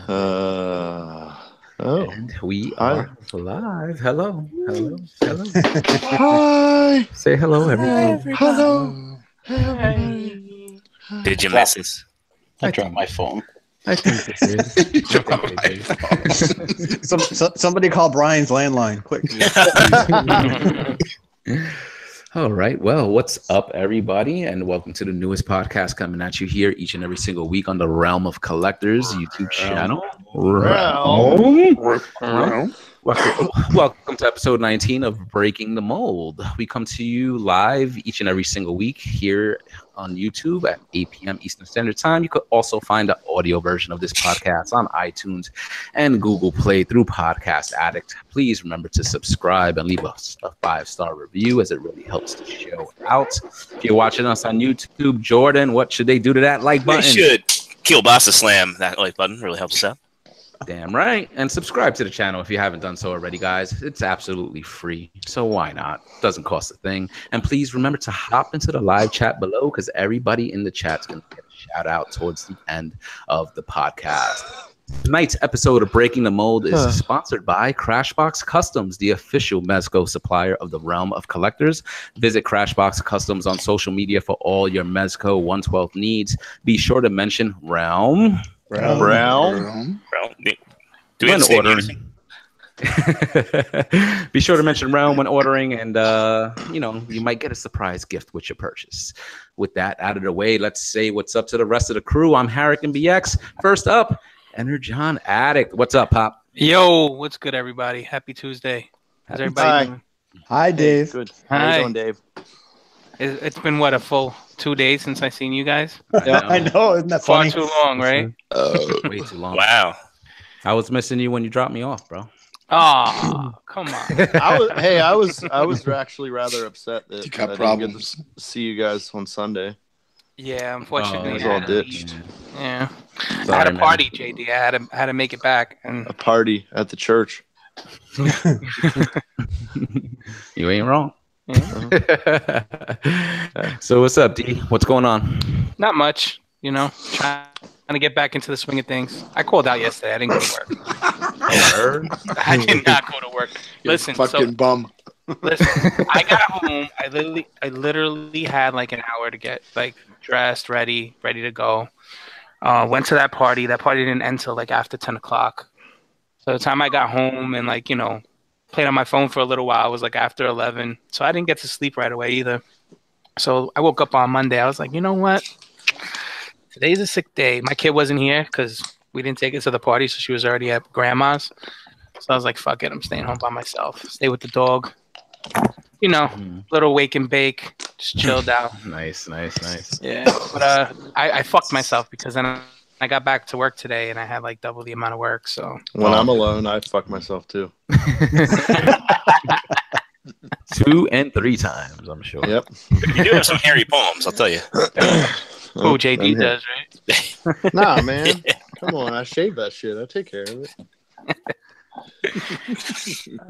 And we are live. Hello. Hi. Say hello, everybody. Hello. Hey. Did you miss us? I dropped my phone. I think this is. Somebody call Brian's landline, quick. All right. Well, what's up, everybody? And welcome to the newest podcast coming at you here each and every single week on the Realm of Collectors YouTube channel. Welcome to episode 19 of Breaking the Mold. We come to you live each and every single week here on YouTube at 8 p.m. Eastern Standard Time. You could also find the audio version of this podcast on iTunes and Google Play through Podcast Addict. Please remember to subscribe and leave us a 5-star review, as it really helps the show out. If you're watching us on YouTube, Jordan, what should they do to that like button? They should kill Bossa Slam that like button. Really helps us out. Damn right. And subscribe to the channel if you haven't done so already, guys. It's absolutely free, so why not? Doesn't cost a thing. And please remember to hop into the live chat below, because everybody in the chat's going to get a shout out towards the end of the podcast. Tonight's episode of Breaking the Mold is sponsored by Crashbox Customs, the official Mezco supplier of the Realm of Collectors. Visit Crashbox Customs on social media for all your Mezco 112 needs. Be sure to mention Realm. Brown. Do we have to ordering? Be sure to mention Realm when ordering, and you might get a surprise gift with your purchase. With that out of the way, let's say what's up to the rest of the crew. I'm Harrick and BX. First up, Energon Addict. What's up, Pop? Yo, what's good, everybody? Happy Tuesday. How's everybody doing? Hi, Dave. Good. Hi. How you doing, Dave? It's been what, a full 2 days since I seen you guys? I know. Isn't that Far funny? too long, right? Way too long. Wow. I was missing you when you dropped me off, bro. Oh, come on. I was actually rather upset that You got I didn't problems. get to see you guys on Sunday. Yeah, unfortunately, was I all had to ditched. leave. Yeah, I Sorry, had a man. party, JD. I had to make it back, and A party at the church. You ain't wrong. yeah, So what's up, D? What's going on? not much. Trying to get back into the swing of things. I called out yesterday. I didn't go to work. I did not go to work. Listen, fucking bum. Listen, I got home. I literally had like an hour to get like dressed, ready to go. Went to that party. That party didn't end till like after 10 o'clock. So the time I got home and played on my phone for a little while, it was like after 11. So I didn't get to sleep right away either. So I woke up on Monday. I was like, you know what? Today's a sick day. My kid wasn't here because we didn't take her to the party, so she was already at grandma's. So I was like, fuck it. I'm staying home by myself. Stay with the dog. Little wake and bake. Just chilled out. Nice. Yeah. But I fucked myself because then I got back to work today and I had like double the amount of work. So When I'm alone, I fuck myself too. 2 and 3 times, I'm sure. Yep. You do have some hairy poems, I'll tell you. oh, JD does, right? Nah, man. Come on. I shave that shit. I take care of it.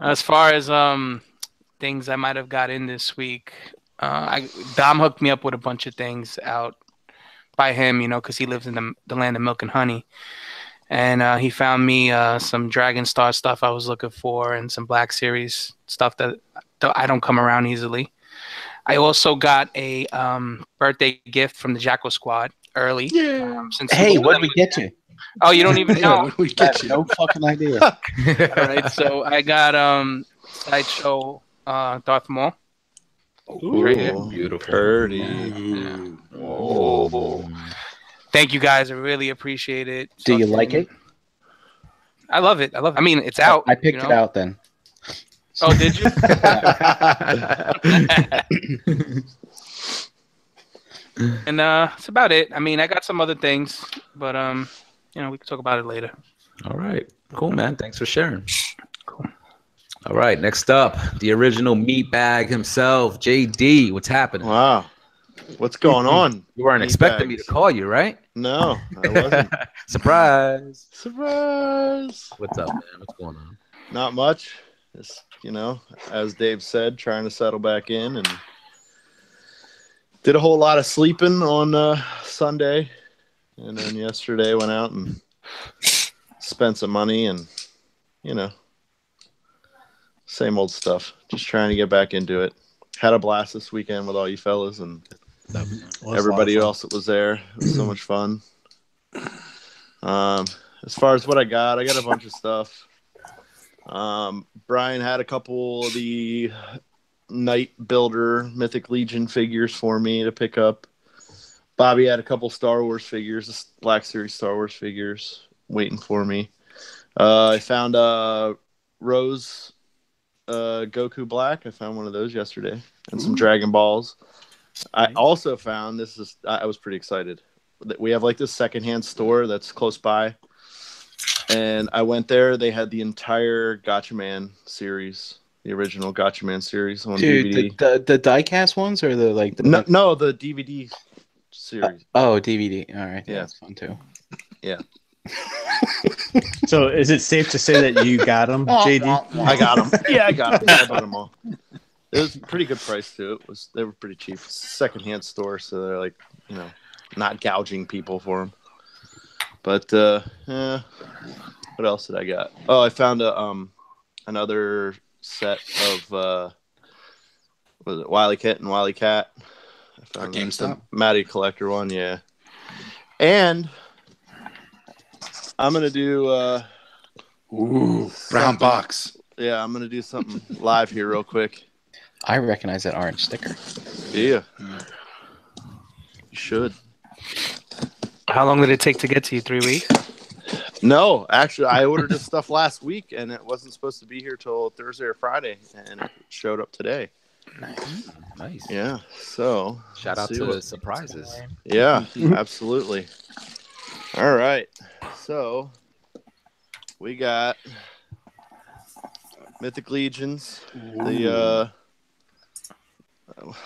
As far as things I might have got in this week, Dom hooked me up with a bunch of things out by him, because he lives in the land of milk and honey. And he found me some Dragon Star stuff I was looking for and some Black Series stuff that I don't come around easily. I also got a birthday gift from the Jackal Squad early. Yeah. Hey, What did we get you? Oh, you don't even know? What did we I get have you? no fucking idea. All right, so I got Sideshow Darth Maul. Right here. Beautiful. Purdy. Yeah. Oh. Thank you guys. I really appreciate it. Do you like it? I love it. I mean, it's out. I picked it out then. Oh, did you? And that's about it. I mean, I got some other things, but we can talk about it later. All right. Cool, man. Thanks for sharing. Cool. All right. Next up, the original meat bag himself, JD. What's happening? Wow. What's going on? You weren't Meat expecting me to bags. call you, right? No, I wasn't. Surprise. Surprise. What's up, man? What's going on? Not much. Just, as Dave said, trying to settle back in, and did a whole lot of sleeping on Sunday. And then yesterday went out and spent some money and, same old stuff. Just trying to get back into it. Had a blast this weekend with all you fellas and everybody else that was there. It was so much fun. As far as what I got a bunch of stuff. Brian had a couple of the Night Builder Mythic Legion figures for me to pick up. Bobby had a couple Star Wars figures, Black Series Star Wars figures, waiting for me. I found Rose Goku Black. I found one of those yesterday, and some Dragon Balls. I also found I was pretty excited. We have like this secondhand store that's close by, and I went there. They had the entire Gatchaman series, the original Gatchaman series on DVD. The diecast ones or the like? No, the DVD series. DVD. All right, yeah, that's fun too. Yeah. So, is it safe to say that you got them, JD? I got them. Yeah, I got them. I bought them all. It was a pretty good price too. They were pretty cheap. It's a secondhand store, so they're like, not gouging people for them. But what else did I got? Oh, I found another set of was it Wily Kit and Wily Cat? I found GameStop Matty Collector one, yeah. And I'm gonna do brown box. Yeah, I'm gonna do something live here real quick. I recognize that orange sticker. Yeah. You should. How long did it take to get to you? 3 weeks? No, actually, I ordered this stuff last week, and it wasn't supposed to be here till Thursday or Friday, and it showed up today. Nice. Yeah. So shout out to the surprises. Yeah, absolutely. All right. So we got Mythic Legions. The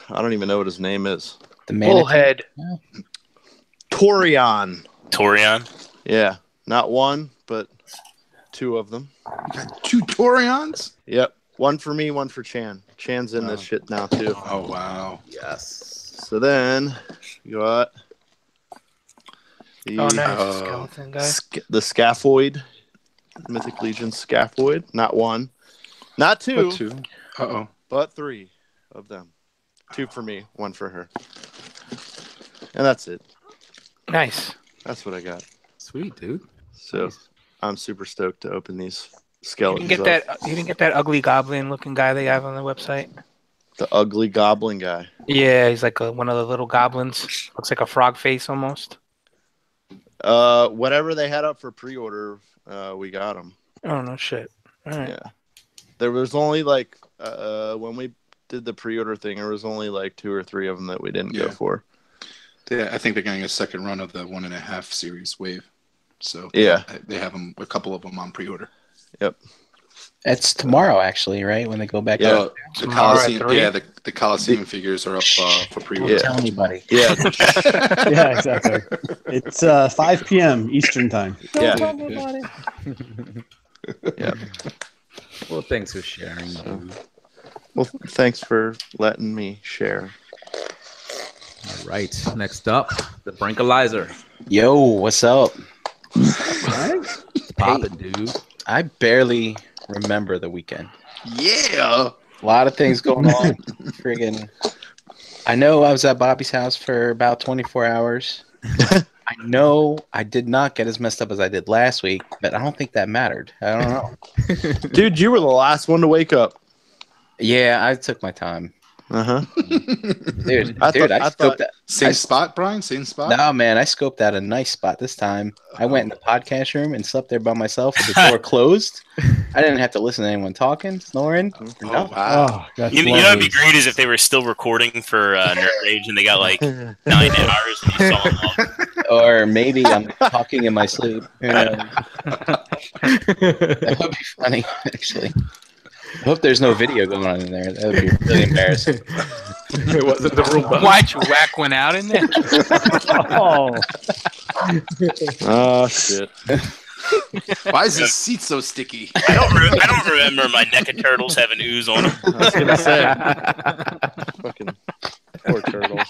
I don't even know what his name is. The Bullhead. Torion. Yeah, not one, but two of them. You got 2 Torions? Yep. One for me, one for Chan. Chan's in this shit now, too. Oh, wow. Yes. So then, you got the, nice. Skeleton guy. The Scaphoid. Mythic Legion Scaphoid. Not one. Not two. But 2. Uh-oh. But 3 of them. 2 for me, 1 for her. And that's it. Nice. That's what I got. Sweet, dude. So Nice. I'm super stoked to open these You skeletons didn't get that ugly goblin looking guy they have on the website? The ugly goblin guy. Yeah, he's like one of the little goblins. Looks like a frog face almost. Whatever they had up for pre-order, we got them. Oh, no shit. All right. Yeah. There was only like when we did the pre-order thing, there was only like 2 or 3 of them that we didn't go for. Yeah, I think they're getting a second run of the 1.5 series wave. So yeah, they have a couple of them on pre-order. Yep. It's tomorrow, actually, right? When they go back Yeah. The Coliseum, the Coliseum figures are up for pre-order. Don't tell anybody. Yeah. Yeah, exactly. It's 5 p.m. Eastern time. Yeah. Yeah. Well, thanks for sharing. Dude. Well, thanks for letting me share. All right. Next up, the Brinkalizer. Yo, what's up? It's popping, dude. I barely remember the weekend. Yeah. A lot of things going on. Friggin'. I know I was at Bobby's house for about 24 hours. I know I did not get as messed up as I did last week, but I don't think that mattered. I don't know. Dude, you were the last one to wake up. Yeah, I took my time. Uh-huh. Dude, I scoped that. Same spot, Brian? Same spot? No, man, I scoped out a nice spot this time. I went in the podcast room and slept there by myself with the door closed. I didn't have to listen to anyone talking, snoring. Oh, wow. Oh, that's You know what'd lovely. be great is if they were still recording for Nerd Rage and they got like 9 hours and you saw them all. Or maybe I'm talking in my sleep. Who knows? That would be funny, actually. I hope there's no video going on in there. That would be really embarrassing. It wasn't the room. Why'd you whack one out in there? Oh, Oh, shit. Why is this seat so sticky? I don't remember my neck of turtles having ooze on them. I was going to say. Fucking poor turtles.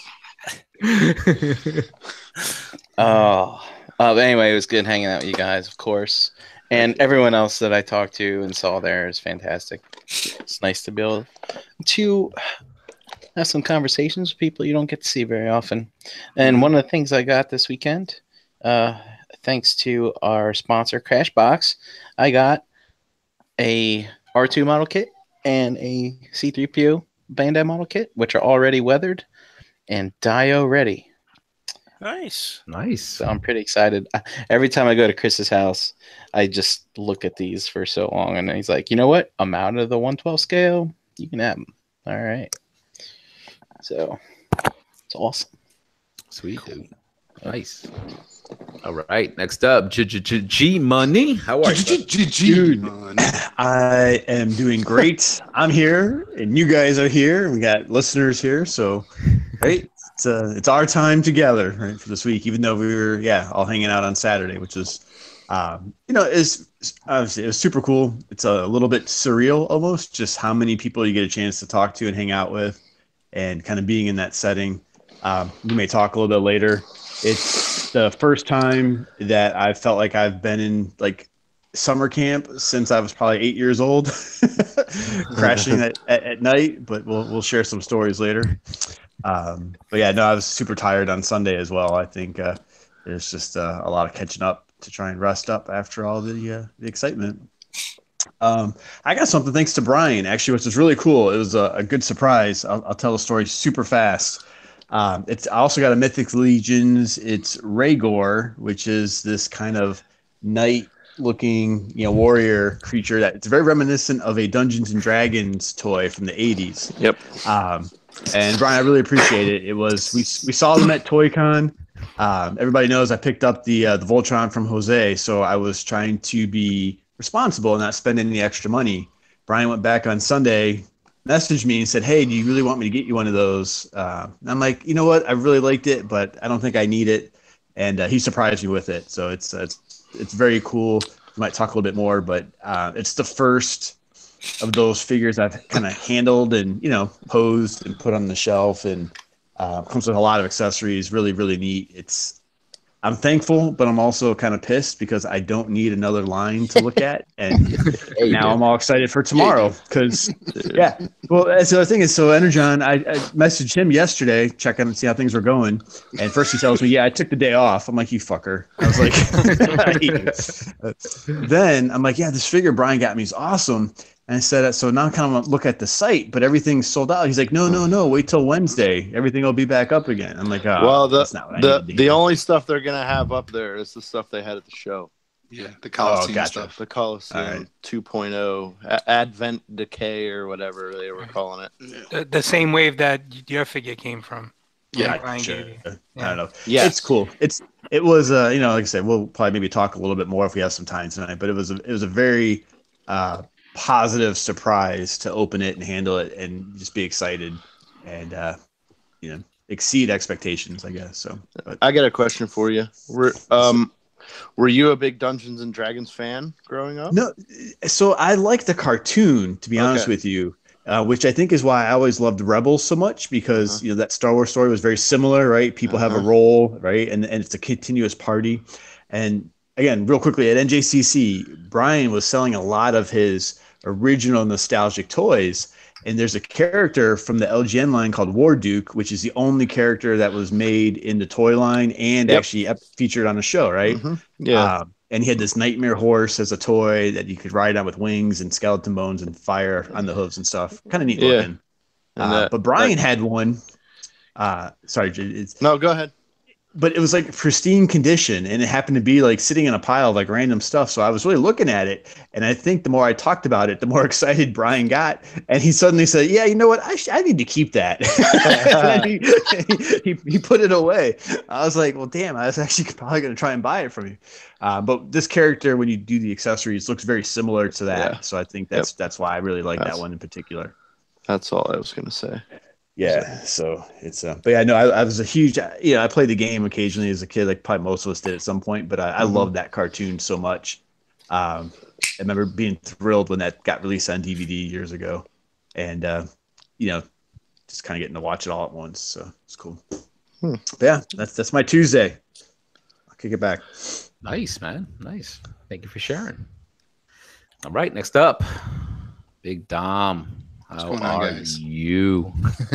Oh, but anyway, it was good hanging out with you guys, of course. And everyone else that I talked to and saw there is fantastic. It's nice to be able to have some conversations with people you don't get to see very often. And one of the things I got this weekend, thanks to our sponsor Crashbox, I got a R2 model kit and a C3PO Bandai model kit, which are already weathered and Dio ready. Nice. So I'm pretty excited. Every time I go to Chris's house, I just look at these for so long, and he's like, "You know what? I'm out of the 112 scale. You can have them." All right. So it's awesome. Sweet, dude. Nice. All right. Next up, G Money. How are you? Dude, I am doing great. I'm here, and you guys are here. We got listeners here, so right. It's our time together, right, for this week. Even though we were all hanging out on Saturday, which was, obviously it was super cool. It's a little bit surreal almost, just how many people you get a chance to talk to and hang out with, and kind of being in that setting. We may talk a little bit later. It's the first time that I felt like I've been in like summer camp since I was probably 8 years old, crashing at night. But we'll share some stories later. But yeah, no, I was super tired on Sunday as well. I think there's just a lot of catching up to try and rest up after all the excitement. I got something thanks to Brian, actually, which was really cool. It was a good surprise. I'll tell the story super fast. I also got a Mythic Legions. It's Rhaegor, which is this kind of knight-looking, warrior creature that it's very reminiscent of a Dungeons and Dragons toy from the 80s. Yep. And Brian, I really appreciate it. It was we saw them at ToyCon. Everybody knows I picked up the Voltron from Jose, so I was trying to be responsible and not spend any extra money. Brian went back on Sunday, messaged me and said, "Hey, do you really want me to get you one of those?" And I'm like, you know what? I really liked it, but I don't think I need it. And he surprised me with it, so it's very cool. We might talk a little bit more, but it's the first of those figures I've kind of handled and posed and put on the shelf, and comes with a lot of accessories. Really, really neat. I'm thankful, but I'm also kind of pissed because I don't need another line to look at, and now I'm all excited for tomorrow because Well, that's the other thing is, so Energon, I messaged him yesterday, check in and see how things were going, and first he tells me, I took the day off. I'm like, you fucker. I was like, then I'm like, this figure Brian got me is awesome. And I said, so now I'm kind of look at the site, but everything's sold out. He's like, no, wait till Wednesday. Everything will be back up again. I'm like, that's not what I need. The only stuff they're gonna have up there is the stuff they had at the show. Yeah, the Coliseum stuff. The Coliseum 2.0 Advent Decay or whatever they were calling it. The same wave that your figure came from. Yeah, sure. I don't know. Yeah, it's cool. It was like I said, we'll probably maybe talk a little bit more if we have some time tonight. But it was a very positive surprise to open it and handle it and just be excited and exceed expectations, I guess. So I got a question for you. Were you a big Dungeons and Dragons fan growing up? No, so I like the cartoon, to be honest with you, which I think is why I always loved Rebels so much, because that Star Wars story was very similar, right? People have a role, right, and it's a continuous party. And again, real quickly, at NJCC, Brian was selling a lot of his original nostalgic toys, and there's a character from the LGN line called War Duke, which is the only character that was made in the toy line and actually featured on the show, right? And he had this nightmare horse as a toy that you could ride on with wings and skeleton bones and fire on the hooves and stuff. Kind of neat looking. But Brian had one. No, go ahead. But it was like pristine condition, and it happened to be like sitting in a pile of like random stuff. So I was really looking at it, and I think the more I talked about it, the more excited Brian got. And he suddenly said, "Yeah, you know what? I need to keep that." he put it away. I was like, "Well, damn! I was actually probably going to try and buy it from you." But this character, when you do the accessories, looks very similar to that. Yeah. So I think that's why I really like that one in particular. That's all I was going to say. Yeah, so it's but yeah, no, I was a huge, I played the game occasionally as a kid, like probably most of us did at some point, but I loved that cartoon so much. I remember being thrilled when that got released on DVD years ago, and just kind of getting to watch it all at once, so it's cool. But yeah, that's my Tuesday. I'll kick it back. Nice, man. Nice. Thank you for sharing. All right, next up, Big Dom. How going on, are guys? you?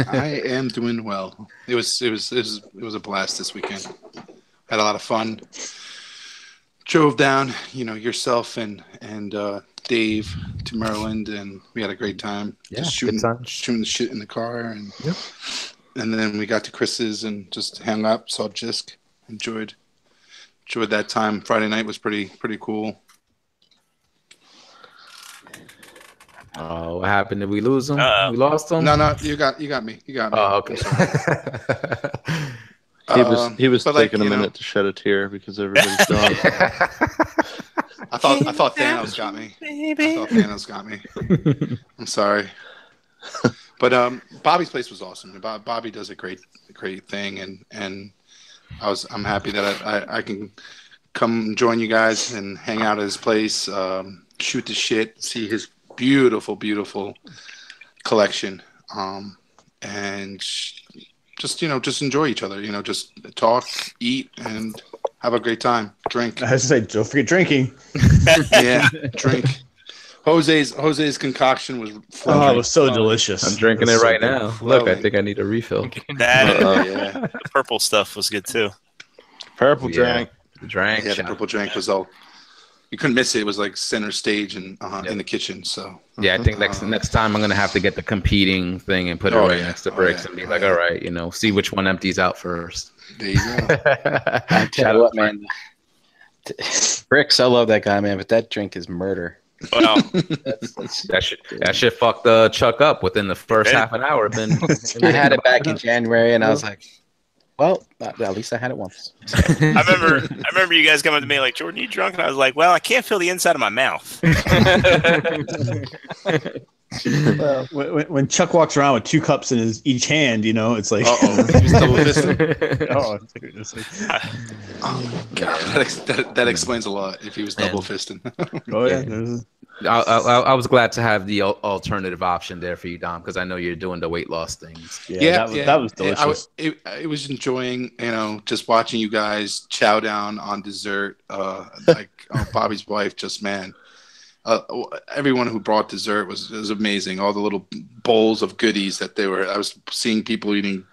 I am doing well. It was a blast this weekend. Had a lot of fun. Drove down, yourself and Dave to Maryland, and we had a great time. Yeah, just good time. shooting the shit in the car, and Yep. and then we got to Chris's and just hung out, saw Jisk, enjoyed that time. Friday night was pretty cool. Oh, what happened? Did we lose him? We lost him? No, you got me. You got me. Oh, okay. He was but taking a minute to shed a tear because everybody's gone. I thought Thanos got me. I thought Thanos got me. I'm sorry. But Bobby's place was awesome. Bobby does a great thing, and I'm happy that I can come join you guys and hang out at his place, shoot the shit, see his beautiful collection, and just enjoy each other. Just talk, eat, and have a great time. Drink. I was say, don't forget drinking. Yeah, drink. Jose's concoction was flowing. Oh, it was so delicious. I'm drinking it right now. Flowing. Look, I think I need a refill. That Yeah. the purple stuff was good too. Purple drink. Drank. Yeah, the purple drink was all. You couldn't miss it. It was like center stage and in the kitchen. So Yeah, I think next time I'm gonna have to get the competing thing and put it right next to Bricks and be like, all right, see which one empties out first. there you go. I tell you what, man. Bricks, I love that guy, man, but that drink is murder. Wow. That shit fucked Chuck up within the first half an hour. I had it back in January, and I was like, well, at least I had it once. I remember you guys coming to me like, Jordan, you drunk? And I was like, well, I can't feel the inside of my mouth. When Chuck walks around with 2 cups in each hand, it's like, He was double fisting. oh, it's like, God, that explains a lot. If he was double fisting. oh yeah. I was glad to have the alternative option there for you, Dom, because I know you're doing the weight loss things. That was delicious. I was enjoying, just watching you guys chow down on dessert. Like Bobby's wife, just man. Everyone who brought dessert was amazing. All the little bowls of goodies that they were. I was seeing people eating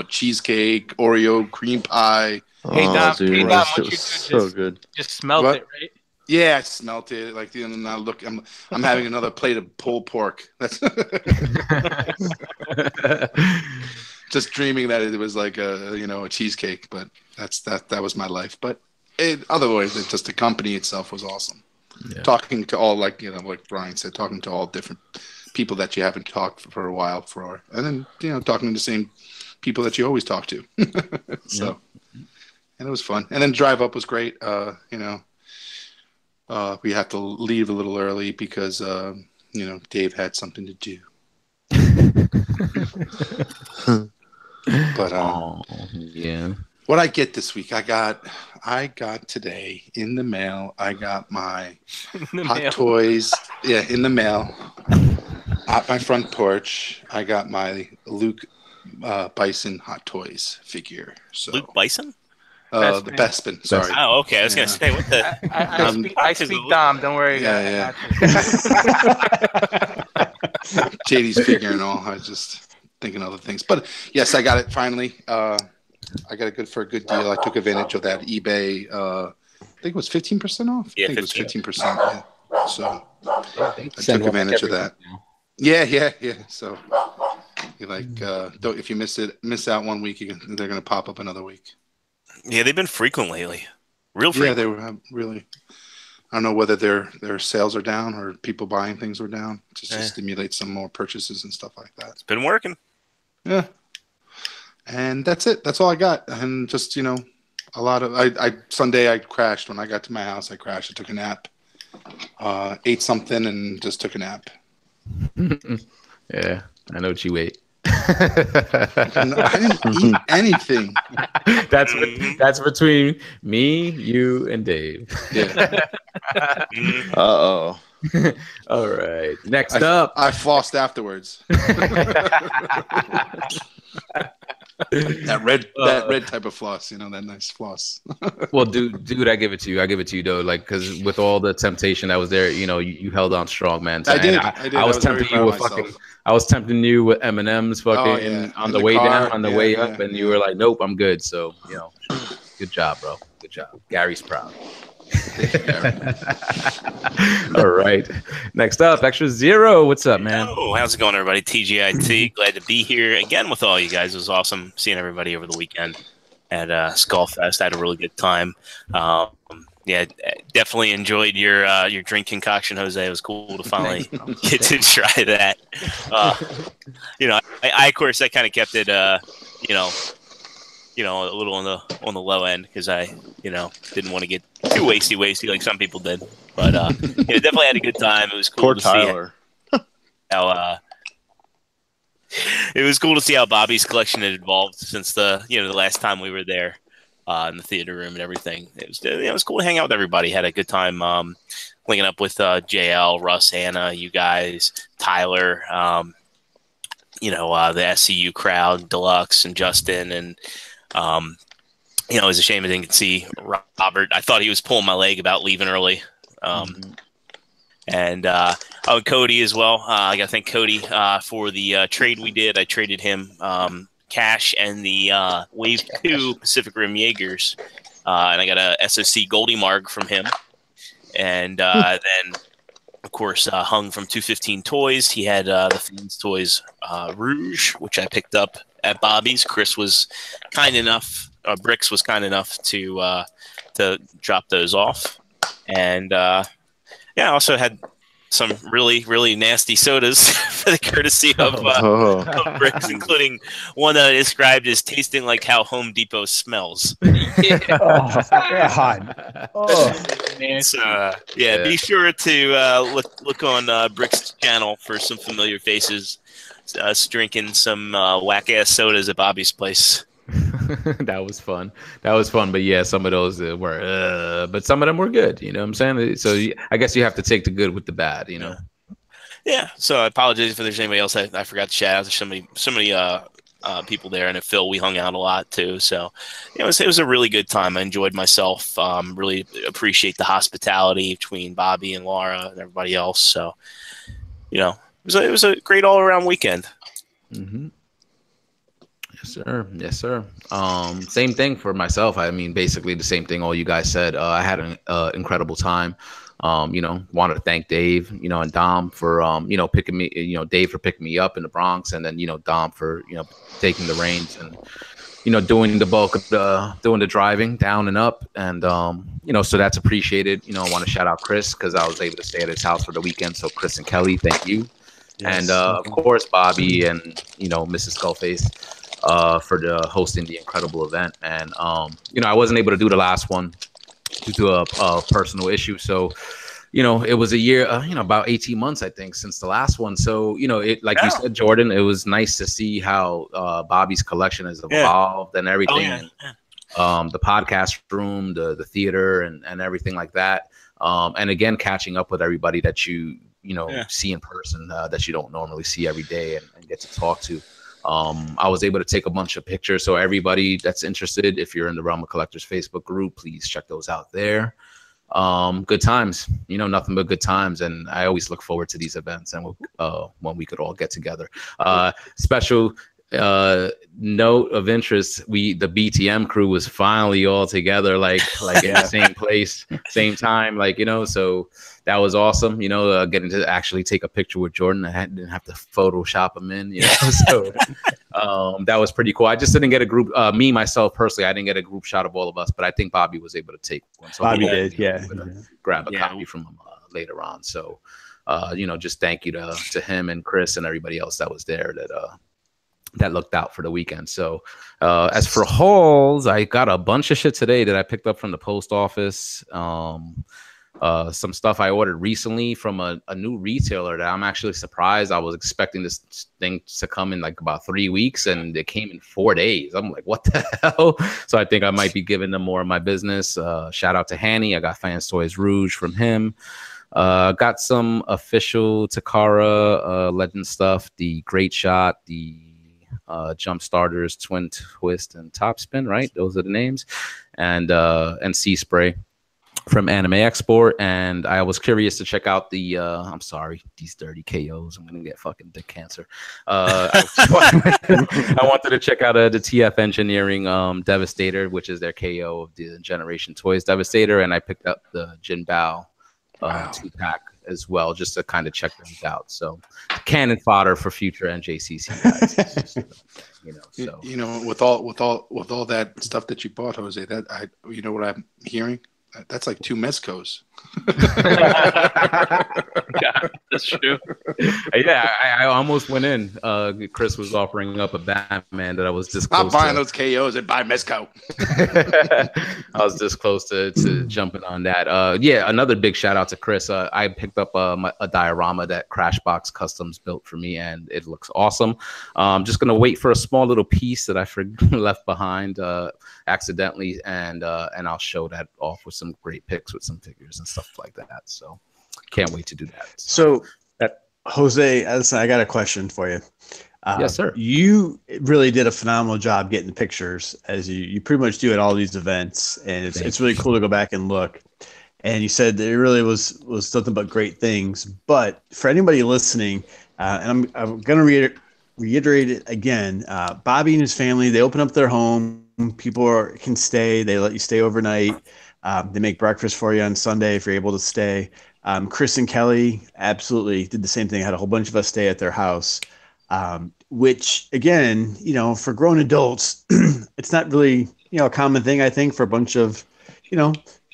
cheesecake, Oreo, cream pie. Hey Dom, dude, what it you was do? so good. Just smelt What? it, right? Yeah, I smelt it. Like now look, I'm having another plate of pulled pork. That's just dreaming that it was like a cheesecake, but that was my life. But otherwise, just the company itself was awesome. Yeah. Talking to all like Brian said, talking to all different people that you haven't talked for a while and then talking to the same people that you always talk to. So, and it was fun. And then drive up was great. We had to leave a little early because Dave had something to do. But yeah. What I get this week, I got today in the mail. I got my Hot Toys. Yeah, in the mail at my front porch. I got my Luke Bison Hot Toys figure. So Luke Bison? The Bespin. Sorry. Oh, okay. I was gonna say what the. I speak Dom. Don't worry. Yeah. JD's figure and all. I was just thinking other things, but yes, I got it finally. I got it for a good deal. I took advantage of that eBay. I think it was 15% off. Yeah, I think 15. it was 15%. Yeah. So I took advantage of that. Yeah. So you if you miss out 1 week, they're going to pop up another week. Yeah, they've been frequent lately. Real frequent. Yeah, they were really. I don't know whether their sales are down or people buying things were down just to stimulate some more purchases and stuff like that. It's been working. Yeah. And that's it. That's all I got. And just, a lot of Sunday I crashed. When I got to my house, I crashed. I took a nap. Ate something and just took a nap. Yeah, I know what you ate. No, I didn't eat anything. That's between me, you, and Dave. Yeah. Uh-oh. All right. Next up. I flossed afterwards. That red type of floss, that nice floss. Well, dude, I give it to you. I give it to you, though. Like, because with all the temptation that was there, you held on strong, man. I did. I was very tempting proud you of with myself. fucking. I was tempting you with M&M's fucking Oh, yeah. on In the the way car. down, on the Yeah, way up, yeah, and you were like, "Nope, I'm good." So, good job, bro. Good job. Gary's proud. All right. Next up, Extra Zero. What's up, man? Oh, how's it going, everybody? TGIT. Glad to be here again with all you guys. It was awesome seeing everybody over the weekend at Skullfest. I had a really good time. Yeah, definitely enjoyed your drink concoction, Jose. It was cool to finally get to try that. I of course I kind of kept it a little on the low end because I didn't want to get too wasty like some people did. But definitely had a good time. It was cool Poor to Tyler. see how it was cool to see how Bobby's collection had evolved since the last time we were there in the theater room and everything. It was cool to hang out with everybody. Had a good time linking up with JL, Russ, Hannah, you guys, Tyler, the SCU crowd, Deluxe, and Justin, and it was a shame I didn't see Robert. I thought he was pulling my leg about leaving early. And Cody as well. I got to thank Cody for the trade we did. I traded him cash and the Wave 2 Pacific Rim Jaegers. And I got a SOC Goldie Marg from him. And then, of course, hung from 215 Toys. He had the Fiends Toys Rouge, which I picked up at Bobby's. Chris was kind enough, Bricks was kind enough to drop those off. And I also had some really, really nasty sodas for the courtesy of Bricks, including one that I described as tasting like how Home Depot smells. Oh, God. Oh. Be sure to look on Brick's channel for some familiar faces. Us drinking some whack-ass sodas at Bobby's place. That was fun. But yeah, some of those were but some of them were good, you know what I'm saying? So I guess you have to take the good with the bad, Yeah, so I apologize if there's anybody else I forgot to shout out. There's so many people there, and at Phil we hung out a lot too, so it was a really good time. I enjoyed myself. Really appreciate the hospitality between Bobby and Laura and everybody else. So it was a great all-around weekend. Mm-hmm. Yes, sir. Same thing for myself. I mean, basically the same thing all you guys said. I had an incredible time. Wanted to thank Dave, and Dom for picking me, Dave for picking me up in the Bronx, and then Dom for taking the reins and doing the bulk of doing the driving down and up, and so that's appreciated. I want to shout out Chris because I was able to stay at his house for the weekend. So Chris and Kelly, thank you. Yes, and of course Bobby and Mrs. Skullface for the hosting the incredible event. And I wasn't able to do the last one due to a personal issue. So it was a year, about 18 months, I think, since the last one. So, you said, Jordan, it was nice to see how Bobby's collection has evolved and everything. And, the podcast room, the theater and everything like that. And again, catching up with everybody that you see in person that you don't normally see every day and get to talk to. I was able to take a bunch of pictures. So everybody that's interested, if you're in the Realm of Collectors Facebook group, please check those out there. Good times, nothing but good times. And I always look forward to these events and when we could all get together. Special note of interest, the BTM crew was finally all together, like in the same place, same time, so that was awesome, getting to actually take a picture with Jordan. I didn't have to Photoshop him in, so that was pretty cool. I just didn't get a group, me, myself, personally, I didn't get a group shot of all of us, but I think Bobby was able to take one. So Bobby did, grab a copy from him later on. So, just thank you to him and Chris and everybody else that was there that looked out for the weekend. So as for hauls, I got a bunch of shit today that I picked up from the post office. Some stuff I ordered recently from a new retailer that I'm actually surprised. I was expecting this thing to come in like about 3 weeks, and it came in 4 days. I'm like, what the hell? So I think I might be giving them more of my business. Shout out to Hanny. I got Fans Toys Rouge from him. Got some official Takara Legend stuff, the Great Shot, the Jump Starters, Twin Twist, and Topspin. Right, those are the names, and Sea Spray from Anime Export. And I was curious to check out the I'm sorry, these dirty KOs, I'm gonna get fucking dick cancer. I wanted to check out the TF Engineering Devastator, which is their KO of the Generation Toys Devastator, and I picked up the Jinbao 2-pack as well, just to kind of check those out. So cannon fodder for future NJCC guys. So with all that stuff that you bought, Jose, that you know what I'm hearing? That's like 2 Mezcos. Yeah, that's true. Yeah, I almost went in. Chris was offering up a Batman that I was just Stop buying those KOs and buy Mezco. I was this close to jumping on that. Yeah, another big shout out to Chris. I picked up a diorama that Crashbox Customs built for me, and it looks awesome. I'm just gonna wait for a small little piece that I left behind accidentally, and I'll show that off with some great pics with some figures and stuff like that. So can't wait to do that. So Jose, I got a question for you. Yes, sir. You really did a phenomenal job getting the pictures, as you pretty much do at all these events, and it's really cool to go back and look. And you said that it really was nothing but great things. But for anybody listening, and I'm going to reiterate it again, Bobby and his family, they open up their home. People can stay. They let you stay overnight. They make breakfast for you on Sunday if you're able to stay. Chris and Kelly absolutely did the same thing. Had a whole bunch of us stay at their house, which again, for grown adults, it's not really, a common thing, I think, for a bunch of,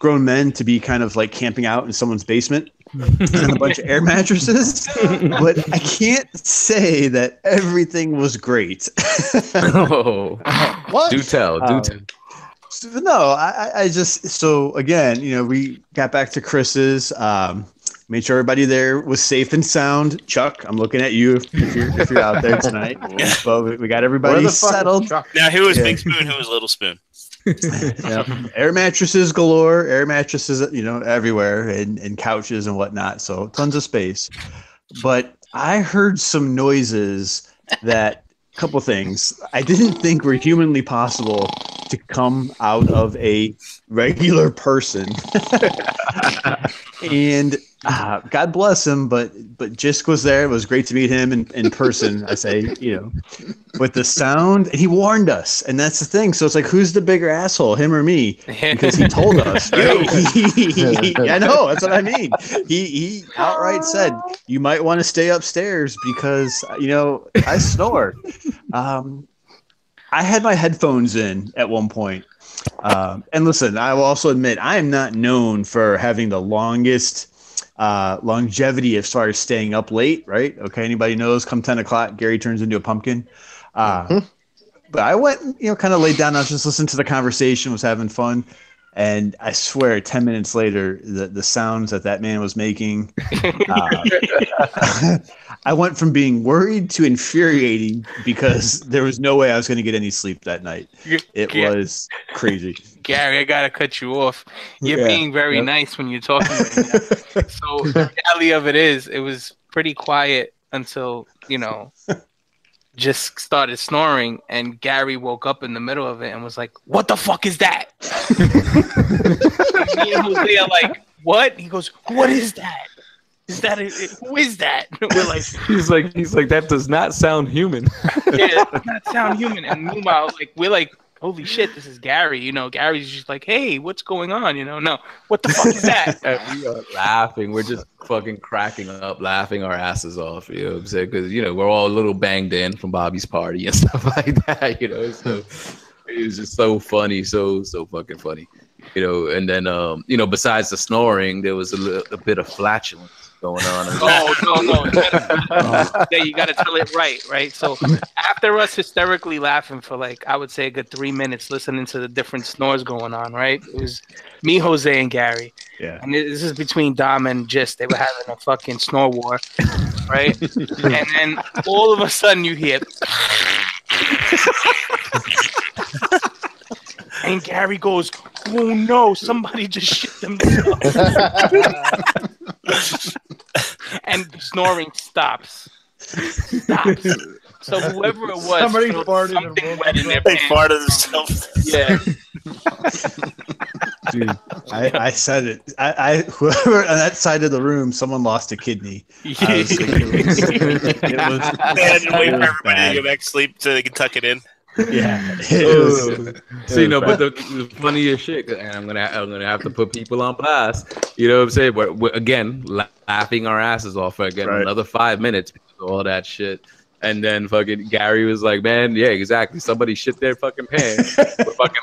grown men to be kind of like camping out in someone's basement on a bunch of air mattresses. But I can't say that everything was great. What? Do tell. No, I just, so again, we got back to Chris's, made sure everybody there was safe and sound. Chuck, I'm looking at you if you're out there tonight. But we got everybody settled. Now, who was Big Spoon? Who was Little Spoon? Yep. Air mattresses galore, everywhere, and couches and whatnot. So tons of space. But I heard some noises that, couple things, I didn't think were humanly possible to come out of a regular person. And God bless him, but Jisk was there. It was great to meet him in person. I say, with the sound, and he warned us, and that's the thing. So it's like, who's the bigger asshole, him or me? Because he told us. I know, that's what I mean. He outright said, you might want to stay upstairs because I snore. I had my headphones in at one point. And listen, I will also admit I am not known for having the longest longevity as far as staying up late, right? Okay, anybody knows come 10 o'clock, Gary turns into a pumpkin. But I went, kind of laid down. I was just listening to the conversation, was having fun. And I swear, 10 minutes later, the sounds that man was making, I went from being worried to infuriating because there was no way I was going to get any sleep that night. It was crazy. Gary, I got to cut you off. You're being very nice when you're talking to me. So the reality of it is, it was pretty quiet until, just started snoring, and Gary woke up in the middle of it and was like, "What the fuck is that?" Me and Jose are like, "What?" He goes, "What is that? Who is that?" We're like, he's like, that does not sound human. Yeah, that does not sound human. And meanwhile, we're like, holy shit, this is Gary. Gary's just like, hey, what's going on? No, what the fuck is that? And we are laughing. We're just fucking cracking up, laughing our asses off. You know what I'm saying? Because, we're all a little banged in from Bobby's party and stuff like that, So it was just so funny, so fucking funny. And then, besides the snoring, there was a bit of flatulence going on. No. Yeah, you got to tell it right? So after us hysterically laughing for I would say a good 3 minutes listening to the different snores going on, right? It was me, Jose, and Gary. Yeah. And this is between Dom and Gist. They were having a fucking snore war, right? And then all of a sudden you hear... And Gary goes, "Oh no, somebody just shit themselves." And the snoring stops. So whoever it was, Somebody felt farted and something rolled wet in their They pants. farted themselves. Yeah. Dude, I said it. I whoever on that side of the room, someone lost a kidney. I was like, it was They had to wait it for was everybody bad. to go back to sleep so they could tuck it in. Yeah, See, was no, but bad. the funniest shit, and I'm gonna have to put people on blast. You know what I'm saying? We're again laughing our asses off for Right. another 5 minutes because of all that shit. And then fucking Gary was like, "Man, yeah, exactly. Somebody shit their fucking pants. We're fucking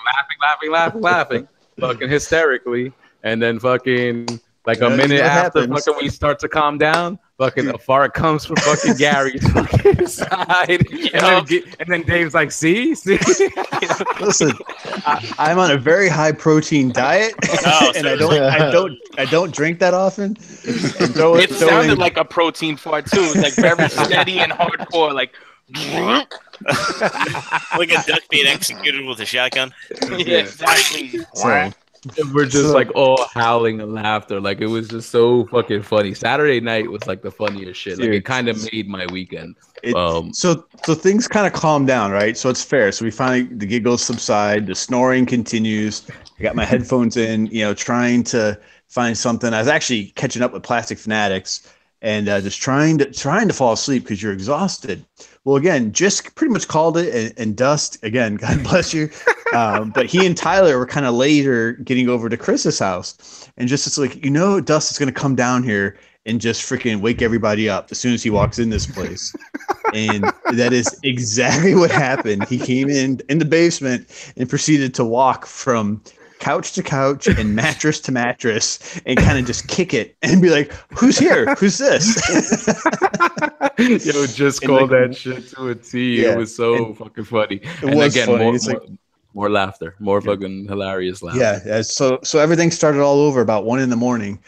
laughing, fucking hysterically. And then fucking like a Yeah, you minute know what after happens. fucking we start to calm down, fucking a fart comes from fucking Gary's fucking side. And then Dave's like, see? Listen, I'm on a very high protein diet, Oh, and so I don't drink that often. And It sounded like a protein fart too. It was like very steady and hardcore, like like a duck being executed with a shotgun. yeah, exactly. so. We're just like all howling and laughter. Like it was just so fucking funny. Saturday night was like the funniest shit. Like Dude. it kind of made my weekend. So things kind of calm down, right? So it's fair. So we finally the giggles subside, the snoring continues. I got my headphones in, trying to find something. I was actually catching up with Plastic Fanatics and just trying to fall asleep because you're exhausted. Well, again, just pretty much called it, and Dust again, God bless you. But he and Tyler were kind of later getting over to Chris's house, and just it's like Dust is going to come down here and just freaking wake everybody up as soon as he walks in this place. And that is exactly what happened. He came in the basement and proceeded to walk from couch to couch and mattress to mattress and kind of just kick it and be like, who's here? Who's this? Yo, just And call like- that shit to a T. Yeah, It was so and fucking funny. It And was again, funny. It's like, more laughter, more fucking hilarious laughter. yeah. So everything started all over about 1 a.m. I'm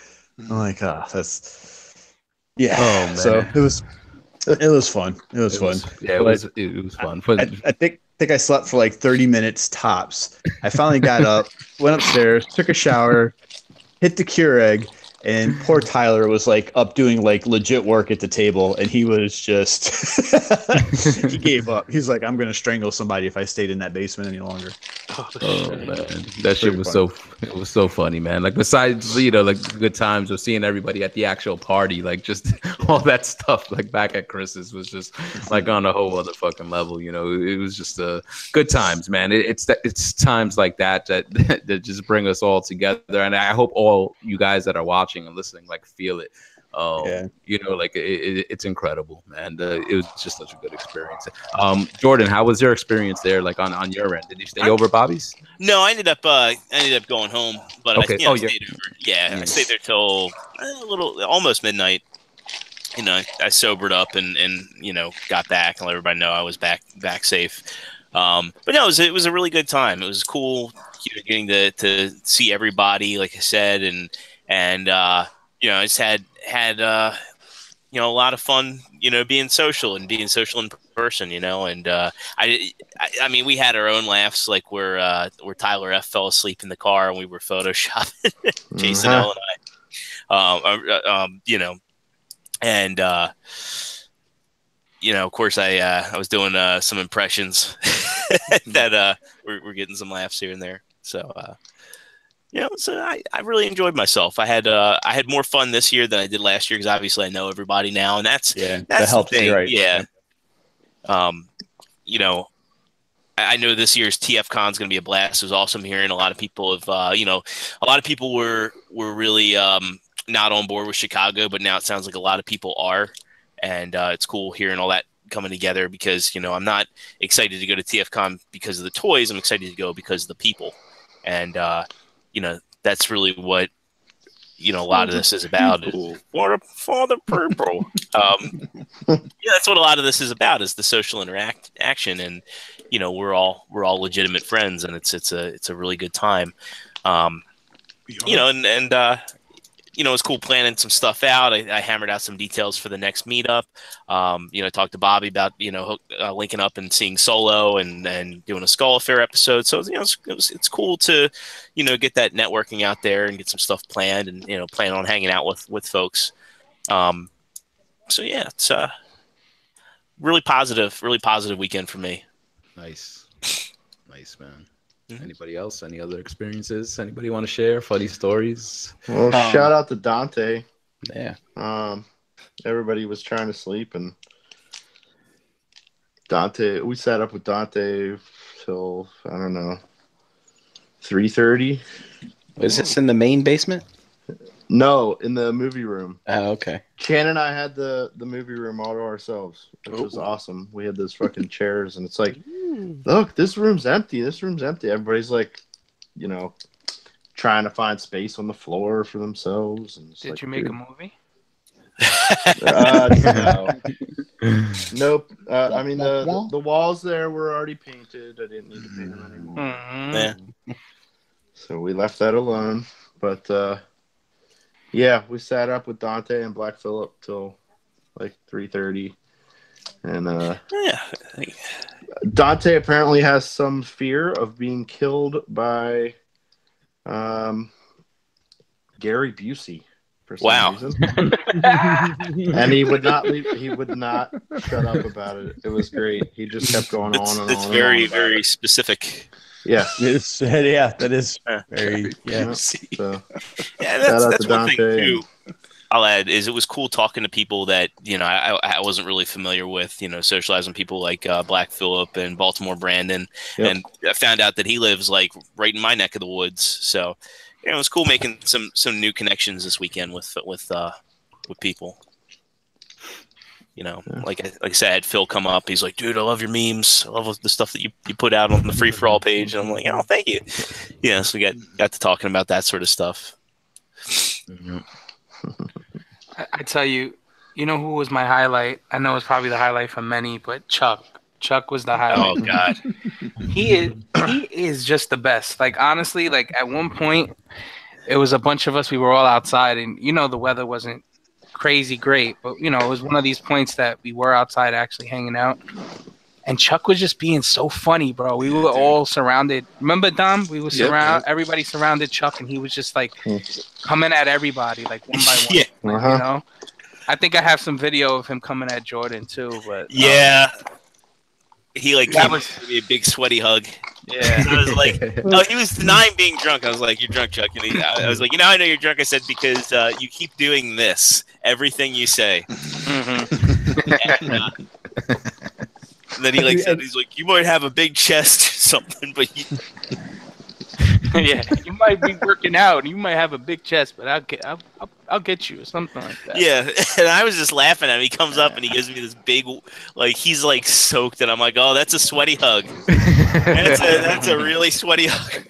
like, that's Oh, man. So it was fun. It was fun. Yeah, it was fun. I think I slept for like 30 minutes tops. I finally got up, went upstairs, took a shower, hit the Keurig, and poor Tyler was like up doing like legit work at the table, and he was just he gave up. He's like, I'm gonna strangle somebody if I stayed in that basement any longer. Oh man, that shit was it was so funny, man. Like besides like good times of seeing everybody at the actual party, like just all that stuff like back at Chris's was just like on a whole other fucking level. It was just good times, man. It's times like that that just bring us all together, and I hope all you guys that are watching and listening like feel it. Like it's incredible, man. It was just such a good experience. Jordan, how was your experience there? Like on your end, did you stay over Bobby's? No, I ended up going home, but Okay. I stayed over. Yeah, I stayed there till almost midnight. I sobered up and got back and let everybody know I was back safe. But no, it was a really good time. It was cool, getting to see everybody, like I said, and I just had a lot of fun, being social in person, and I mean, we had our own laughs, like where Tyler F fell asleep in the car and we were photoshopping Jason L and I, and of course I was doing some impressions that we're getting some laughs here and there. So so I really enjoyed myself. I had more fun this year than I did last year because obviously I know everybody now, and that's that helps. the thing. Right. Yeah. I know this year's TF Con is going to be a blast. It was awesome hearing a lot of people a lot of people were really not on board with Chicago, but now it sounds like a lot of people are, and it's cool hearing all that coming together because I'm not excited to go to TF Con because of the toys. I'm excited to go because of the people, and that's really what a lot of this is about. For the purple. That's what a lot of this is about, is the social action, and we're all legitimate friends, and it's a really good time. It's cool planning some stuff out. I hammered out some details for the next meetup. I talked to Bobby about linking up and seeing Solo and doing a Skull Affair episode. So it's cool to get that networking out there and get some stuff planned, and plan on hanging out with folks. So yeah, it's really positive weekend for me. Nice, man. Anybody else? Any other experiences? Anybody want to share funny stories? Well, shout out to Dante. Yeah. Everybody was trying to sleep, and Dante. We sat up with Dante till I don't know 3:30. Was this in the main basement? No, in the movie room. Oh, okay. Chan and I had the movie room all to ourselves, which was awesome. We had those fucking chairs, and it's like, look, this room's empty. This room's empty. Everybody's like, trying to find space on the floor for themselves. And Did you make a movie? No. Nope. I mean, the walls there were already painted. I didn't need to paint them anymore. Mm-hmm. Yeah. So we left that alone. But yeah, we sat up with Dante and Black Phillip till like 3:30, and Dante apparently has some fear of being killed by Gary Busey for some reason. And he would not leave. He would not shut up about it. It was great. He just kept going on and on. It's very, very specific. Yeah. That is very, yeah. So, that's one thing too. I'll add is it was cool talking to people that I wasn't really familiar with. Socializing people like Black Phillip and Baltimore Brandon, and I found out that he lives like right in my neck of the woods. So it was cool making some new connections this weekend with people. Like I said, I had Phil come up. He's like, dude, I love your memes. I love the stuff that you put out on the Free For All page. And I'm like, oh, thank you. So we got to talking about that sort of stuff. Mm-hmm. I tell you, who was my highlight? I know it's probably the highlight for many, but Chuck. Chuck was the highlight. Oh God, he is just the best. Like honestly, like at one point, it was a bunch of us. We were all outside, and the weather wasn't crazy great, but it was one of these points that we were outside actually hanging out, and Chuck was just being so funny, bro. We were all surrounded. Remember, Dom? We were everybody surrounded Chuck, and he was just like coming at everybody like one by one. I think I have some video of him coming at Jordan too, but he came up to me a big sweaty hug. Yeah, I was like, no, he was denying being drunk. I was like, "You're drunk, Chuck." And I was like, I know you're drunk. I said because you keep doing this, everything you say. Mm-hmm. And then he said, he's like, you might have a big chest or something, but you might be working out, and you might have a big chest, but I'll get you or something like that. Yeah, and I was just laughing at him. He comes up and he gives me this big, he's soaked, and I'm like, oh, that's a sweaty hug. That's a really sweaty hug.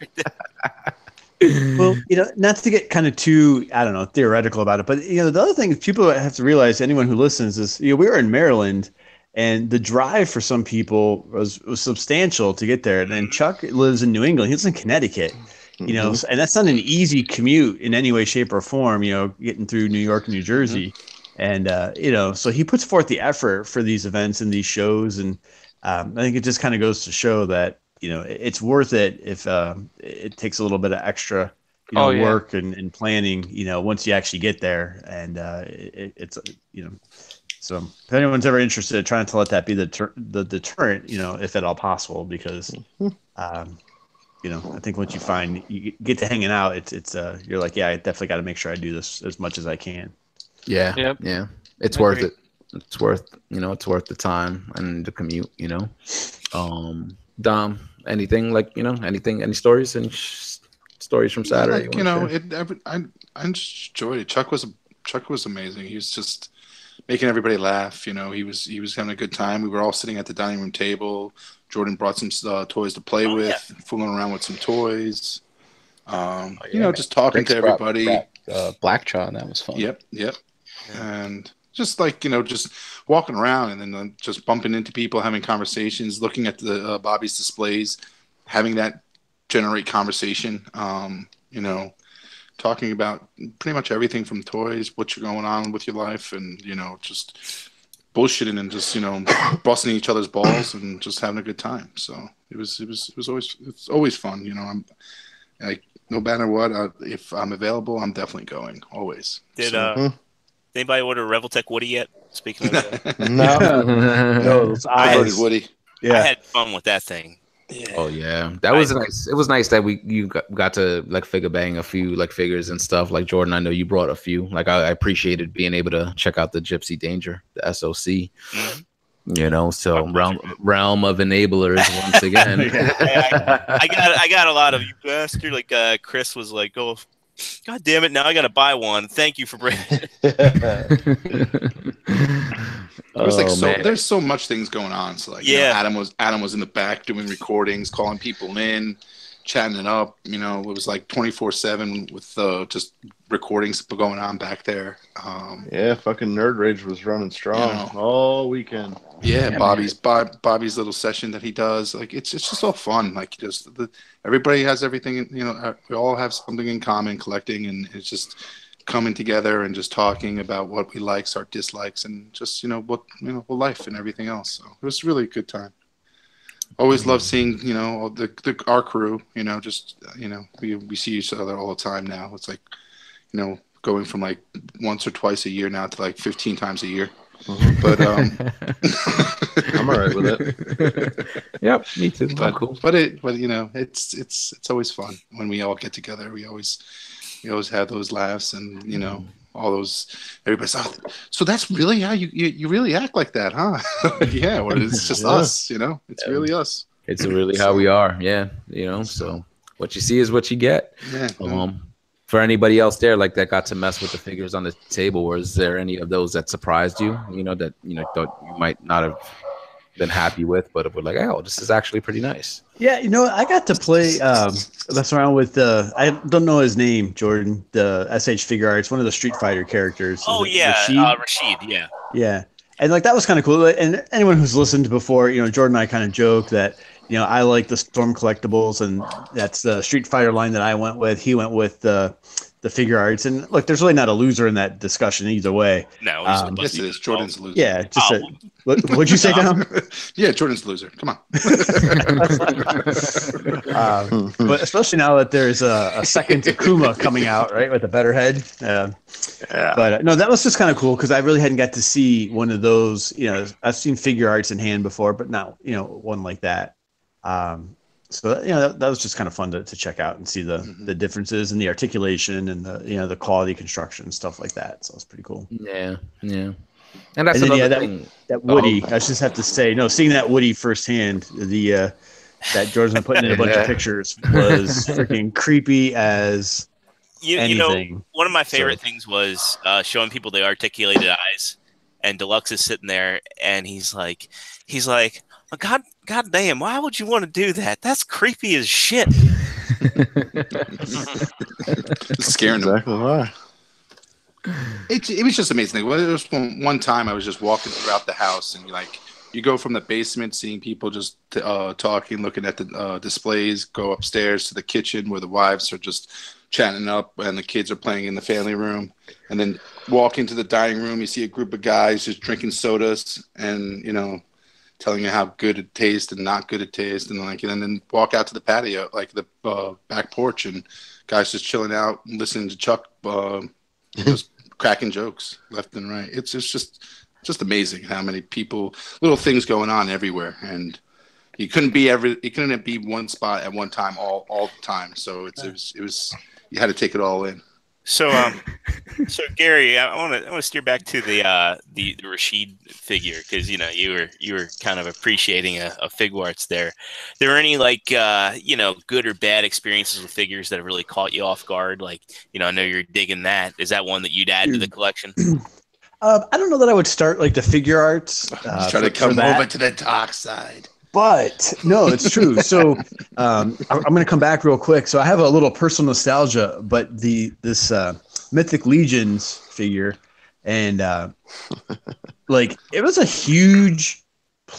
Well, not to get kind of too, I don't know, theoretical about it, but the other thing people have to realize, anyone who listens, is we were in Maryland, and the drive for some people was substantial to get there. And then Chuck lives in New England; he lives in Connecticut. And that's not an easy commute in any way, shape, or form. Getting through New York and New Jersey, and so he puts forth the effort for these events and these shows, and I think it just kind of goes to show that it's worth it if it takes a little bit of extra work and planning. Once you actually get there, and it's. So if anyone's ever interested, trying to let that be the deterrent, if at all possible, because, I think once you get to hanging out, it's you're like, I definitely got to make sure I do this as much as I can. Yeah. Yep. Yeah. It's worth it. It's worth the time and the commute, Dom, anything any stories and stories from Saturday? I just enjoyed it. Chuck was amazing. He was just making everybody laugh. He was having a good time. We were all sitting at the dining room table. Jordan brought some toys to play with, fooling around with some toys. Just talking to everybody. Black Jaw, that was fun. Yep. And just just walking around and then just bumping into people, having conversations, looking at the Bobby's displays, having that generate conversation. Talking about pretty much everything from toys, what's going on with your life, and just bullshitting and just busting each other's balls and just having a good time. So it's always fun. I'm like, no matter what, if I'm available, I'm definitely going. Always. Did anybody order Reveltech Woody yet? Speaking of, No, those Perverted eyes. Woody. Yeah. I had fun with that thing. Oh yeah, that was nice. It was nice that you got to like figure bang a few like figures and stuff. Like Jordan, I know you brought a few. Like I appreciated being able to check out the Gypsy Danger, the SOC. Mhm. You know, so realm of enablers once again. I got a lot of you bastard. Like Chris was like, "Oh, God damn it! Now I got to buy one. Thank you for bringing." There's like man. there's so much things going on. So like, Adam was in the back doing recordings, calling people in, chatting it up. You know, it was like 24/7 with just recordings going on back there. Yeah, fucking Nerd Rage was running strong all weekend. Yeah, Bobby's little session that he does, like it's just all fun. Like everybody has everything. You know, we all have something in common, collecting, and it's just coming together and just talking about what we likes, our dislikes, and just life and everything else. So it was really a good time. Always love seeing all our crew. We see each other all the time now. It's like going from like once or twice a year now to like 15 times a year. But I'm all right with it. Yep, me too. Cool. But it's always fun when we all get together. We always have those laughs and all those. Everybody's so that's really how you really act like that, huh? Yeah, well, it's just us. It's really us. It's really how we are. Yeah, So what you see is what you get. Yeah. For anybody else there like that got to mess with the figures on the table, was there any of those that surprised you? That thought you might not have been happy with, but were like, oh, this is actually pretty nice. Yeah, I got to play mess around with I don't know his name, Jordan, the SH Figure Arts, one of the Street Fighter characters. Oh yeah, Rashid. Yeah. Yeah, and like that was kind of cool. And anyone who's listened before, Jordan and I kind of joke that I like the Storm collectibles, and that's the Street Fighter line that I went with. He went with the Figure Arts, and look, there's really not a loser in that discussion either way. No, yes, it is. Jordan's the loser. Yeah, just what'd you say, Tom? Yeah, Jordan's the loser. Come on. But especially now that there's a second Akuma coming out, right, with a better head. Yeah. But no, that was just kind of cool because I really hadn't got to see one of those. I've seen Figure Arts in hand before, but not one like that. So that was just kind of fun to check out and see the differences in the articulation and the quality construction and stuff like that. So it's pretty cool. Yeah. And that's another thing. That Woody, I just have to say, seeing that Woody firsthand, that George's been putting in a bunch of pictures was freaking creepy as anything. One of my favorite things was showing people the articulated eyes, and Deluxe is sitting there, and he's like, oh, God damn, why would you want to do that? That's creepy as shit. Scaring them. Exactly why. It was just amazing. Well, it was one time I was just walking throughout the house, and you go from the basement, seeing people just talking, looking at the displays, go upstairs to the kitchen where the wives are just chatting up and the kids are playing in the family room, and then walk into the dining room, you see a group of guys just drinking sodas and telling you how good it tastes and not good it tastes, and then walk out to the patio, like the back porch, and guys just chilling out, listening to Chuck just cracking jokes left and right. It's just amazing how many people, little things going on everywhere, and you couldn't be one spot at one time all the time. So it was you had to take it all in. So, Gary, I want to steer back to the Rashid figure because you were kind of appreciating a Fig Arts there. There were any good or bad experiences with figures that have really caught you off guard? Like I know you're digging that. Is that one that you'd add to the collection? I don't know that I would start like the Figure Arts. Try to come over to the dark side. But no, it's true. So I'm going to come back real quick. So I have a little personal nostalgia, but this Mythic Legions figure, and it was a huge.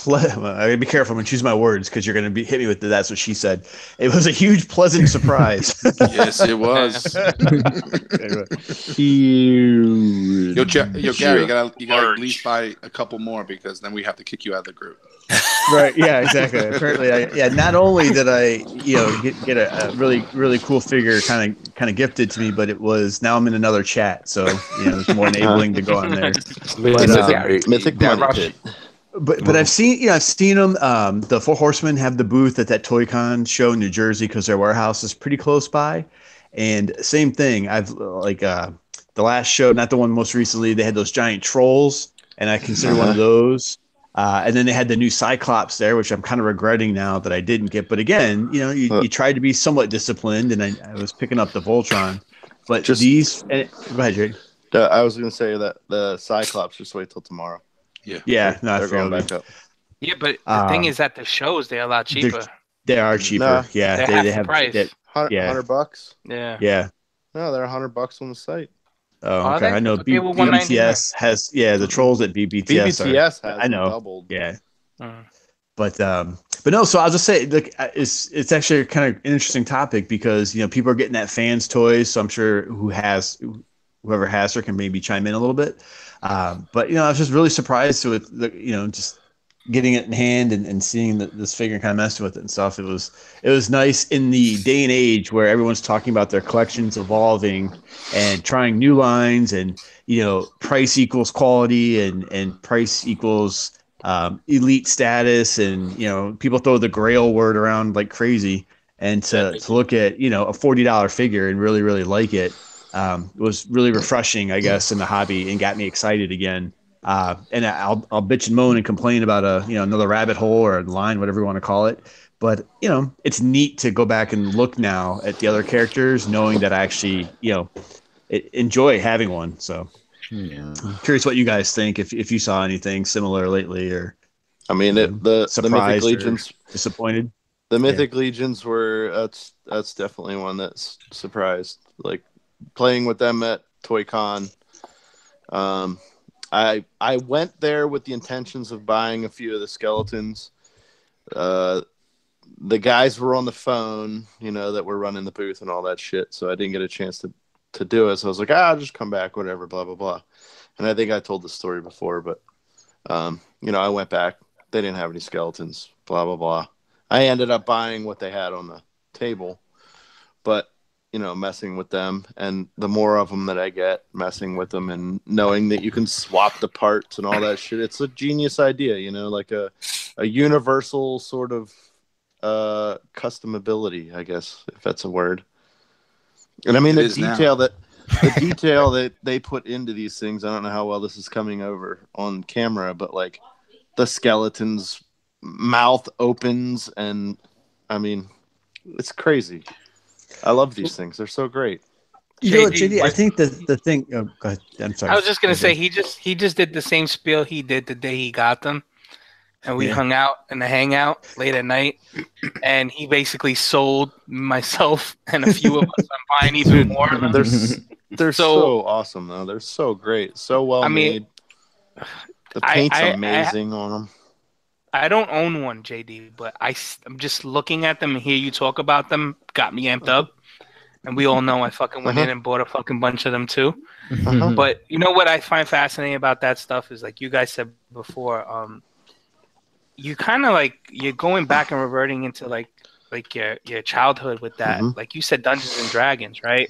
I gotta be careful when I choose my words because you're going to hit me with that's what she said. It was a huge, pleasant surprise. Yes, it was. Huge. Yo, Gary, you gotta at least buy a couple more because then we have to kick you out of the group. Right. Yeah. Exactly. Apparently, not only did I, get a really cool figure kind of gifted to me, but it was now I'm in another chat, so there's more enabling to go on there. But Mythic that Money rush. Pit. But I've seen them. The Four Horsemen have the booth at that Toy-Con show in New Jersey because their warehouse is pretty close by. And same thing. I've the last show, not the one most recently. They had those giant trolls, and I consider one of those. And then they had the new Cyclops there, which I'm kind of regretting now that I didn't get. But again, you tried to be somewhat disciplined, and I was picking up the Voltron. But go ahead, Jay. I was going to say that the Cyclops, just wait till tomorrow. Yeah, no, they're going back up. Yeah, but the thing is that the shows they're a lot cheaper. They are cheaper. No, yeah, they have the price. $100. Yeah. No, they're $100 on the site. Oh, okay. They? I know Okay, well, BBTS has the trolls at BBTS. BBTS has I know. doubled. Yeah. But no. So I'll just say, look, it's actually kind of an interesting topic because people are getting that fans toys. So I'm sure whoever has her can maybe chime in a little bit. But I was just really surprised with just getting it in hand and seeing this figure and kind of messing with it and stuff. It was nice in the day and age where everyone's talking about their collections evolving and trying new lines and price equals quality and price equals elite status and people throw the grail word around like crazy and to look at a $40 figure and really really like it. It was really refreshing, I guess, in the hobby and got me excited again. And I'll bitch and moan and complain about another rabbit hole or a line, whatever you want to call it. But it's neat to go back and look now at the other characters, knowing that I actually enjoy having one. So I'm curious what you guys think if you saw anything similar lately or. I mean, the Mythic Legions disappointed. The Mythic Legions were that's definitely one that's surprised. Like playing with them at Toy-Con. I went there with the intentions of buying a few of the skeletons. The guys were on the phone, that were running the booth and all that shit, so I didn't get a chance to do it. So I was like, I'll just come back, whatever, blah, blah, blah. And I think I told the story before, but, I went back. They didn't have any skeletons, blah, blah, blah. I ended up buying what they had on the table, but messing with them, and the more of them that I get, messing with them and knowing that you can swap the parts and all that shit, it's a genius idea, like a universal sort of customability, I guess, if that's a word. And I mean the detail that they put into these things, I don't know how well this is coming over on camera, but like the skeleton's mouth opens, and I mean it's crazy. I love these things. They're so great. JD, I think the thing. Oh, go ahead. I'm sorry. I was just gonna say he just did the same spiel he did the day he got them, and we hung out in the hangout late at night, and he basically sold myself and a few of us on buying even more of them. They're so awesome though. They're so great, so well made. The paint's amazing on them. I don't own one, JD, but I'm just looking at them and hear you talk about them got me amped up. And we all know I fucking went in and bought a fucking bunch of them too. But you know what I find fascinating about that stuff is, like you guys said before, you kind of you're going back and reverting into like your childhood with that. Like you said, Dungeons and Dragons, right?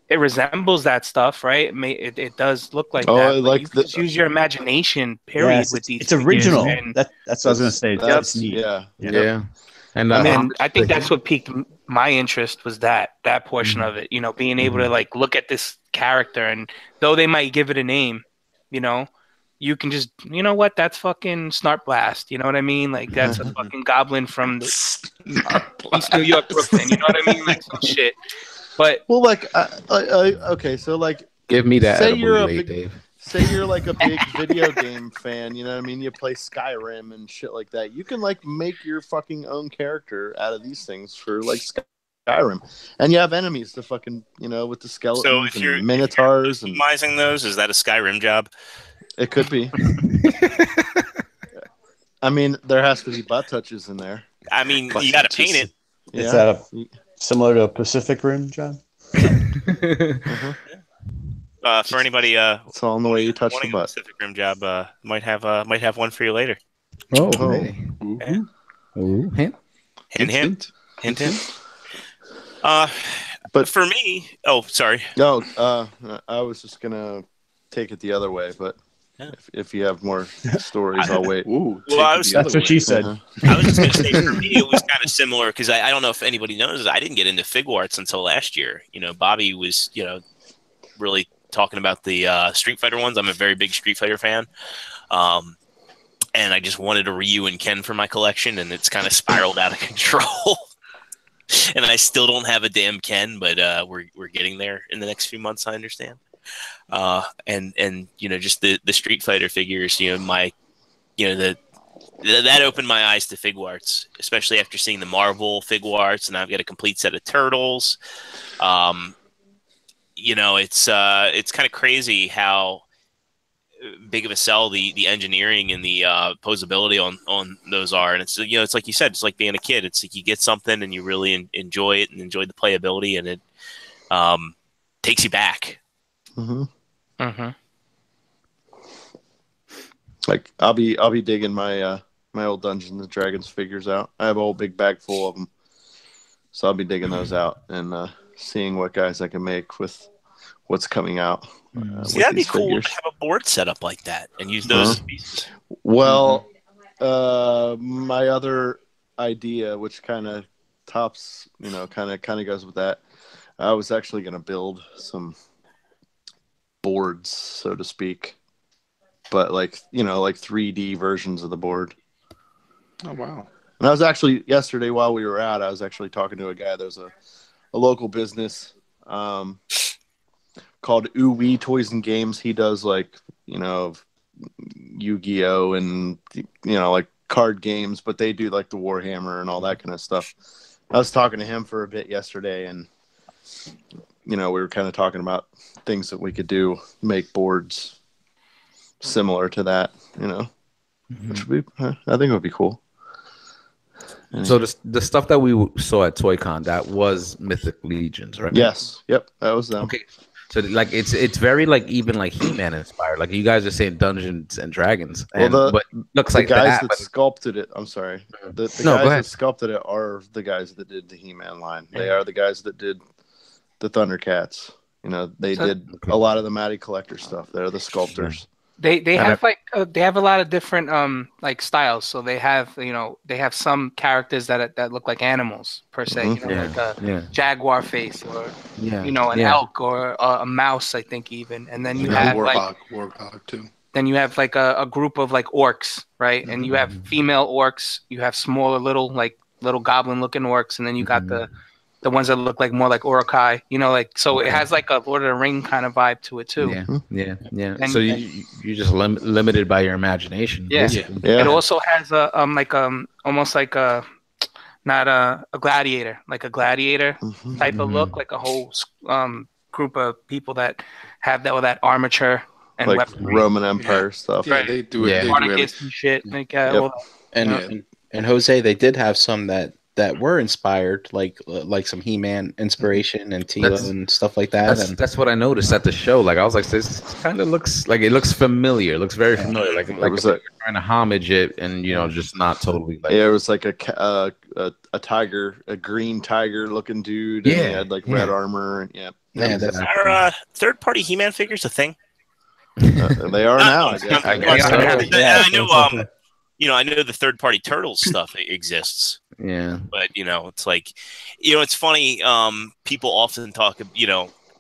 It resembles that stuff, right? It does look like that. Like you just use your imagination, period, with these. It's original. That's what I was going to say. That's neat. Yeah. And I think that's what piqued my interest was that portion of it. Being able to look at this character, and though they might give it a name, you can just, what? That's fucking Snart Blast. You know what I mean? Like that's a fucking goblin from the East New York, Brooklyn. You know what I mean? Like some shit. But okay, so give me that. Say you're like a big video game fan, you know what I mean? You play Skyrim and shit like that. You can make your fucking own character out of these things for Skyrim, and you have enemies to fucking with the skeletons and minotaurs and customizing those. Is that a Skyrim job? It could be. I mean, there has to be butt touches in there. I mean, you got to paint it. Is that similar to a Pacific Rim job? For anybody, it's all in the way you touch the butt. Pacific Rim job might have one for you later. Oh, hey. Ooh. Ooh, hint. Hint. But For me, oh, sorry. no, I was just gonna take it the other way, but Yeah. if you have more stories, I'll wait. Ooh, Well, take I it was- the other That's what way. she said. Uh-huh. I was just going to say, for me, it was kind of similar because I don't know if anybody knows, I didn't get into fig arts until last year. Bobby was, really talking about the Street Fighter ones. I'm a very big Street Fighter fan. And I just wanted a Ryu and Ken for my collection, and it's kind of spiraled out of control. And I still don't have a damn Ken, but we're getting there in the next few months, I understand. And just the Street Fighter figures, that opened my eyes to fig arts, especially after seeing the Marvel fig arts, and I've got a complete set of Turtles. It's kind of crazy how big of a sell the engineering and the posability on those are, and it's it's like you said, it's like being a kid. It's like you get something and you really enjoy it and enjoy the playability, and it takes you back. Mm-hmm. Mm-hmm. Like I'll be digging my old Dungeons and Dragons figures out. I have a whole big bag full of them, so I'll be digging those out and seeing what guys I can make with what's coming out. See, that'd be cool to have a board set up like that and use those as pieces. Well, my other idea, which kind of tops, kind of goes with that. I was actually going to build some boards, so to speak, but like 3D versions of the board. Oh wow! And I was actually yesterday while we were out, I was actually talking to a guy. There's a local business called Ooh Wee Toys and Games. He does Yu-Gi-Oh and like card games, but they do like the Warhammer and all that kind of stuff. I was talking to him for a bit yesterday, and we were kind of talking about things that we could do, make boards similar to that, which would be, I think it would be cool. So the stuff that we saw at ToyCon, that was Mythic Legions, right? Yes. Yep. That was them. Okay. So like it's very like even like He-Man inspired. Like you guys are saying Dungeons and Dragons, but looks the like guys that. that sculpted it. I'm sorry. The guys that sculpted it are the guys that did the He-Man line. They are the guys that did the Thundercats. They did a lot of the Matty Collector stuff. They're the sculptors. They have they have a lot of different like styles. So they have they have some characters that look like animals per se. Like a jaguar face or an elk or a mouse. I think even, and then you have warhog too. Then you have like a group of like orcs, right? Mm-hmm. And you have female orcs. You have smaller little goblin looking orcs, and then you got the ones that look like more like Urukai, so it has like a Lord of the Ring kind of vibe to it too. Yeah. And, so you're just limited by your imagination. Yeah. It also has almost like not a gladiator, like a gladiator type of look, like a whole group of people that have that armature and like weaponry. Roman Empire stuff. Yeah, they do it. Spartacus and shit. Like, and Jose, they did have some that were inspired, like some He-Man inspiration and Tila and stuff like that. That's what I noticed at the show. Like I was like, this kind of looks like it looks familiar. It looks very familiar. Like you're trying to homage it, and just not totally. Like, it was like a tiger, a green tiger looking dude. And he had like red armor. And, Are third-party He-Man figures a thing? They are now. I guess. I know. I know the third-party Turtles stuff exists. Yeah. But, it's like, it's funny. People often talk,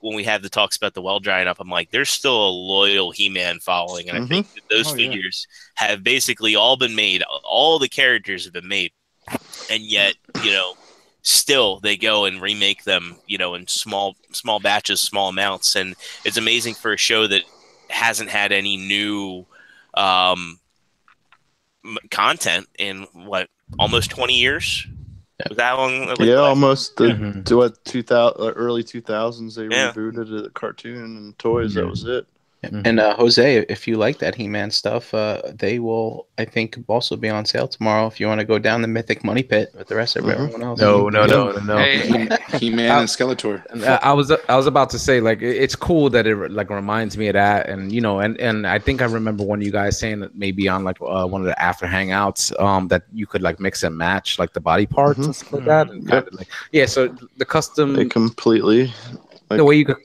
when we have the talks about the well drying up, I'm like, there's still a loyal He-Man following. And I think that those figures have basically all been made. All the characters have been made. And yet, still they go and remake them, in small batches, small amounts. And it's amazing for a show that hasn't had any new content in almost 20 years. Was that long? Almost to what 2000 early 2000s they rebooted the cartoon and toys. That was it. And Jose, if you like that He-Man stuff, they will, I think, also be on sale tomorrow if you want to go down the Mythic Money Pit with the rest of everyone else. No. Hey, He-Man and Skeletor. I was about to say, like, it's cool that it like reminds me of that, and and I think I remember one of you guys saying that maybe on like one of the after hangouts that you could like mix and match like the body parts and stuff like that, and kind of like so the custom They completely. the way you could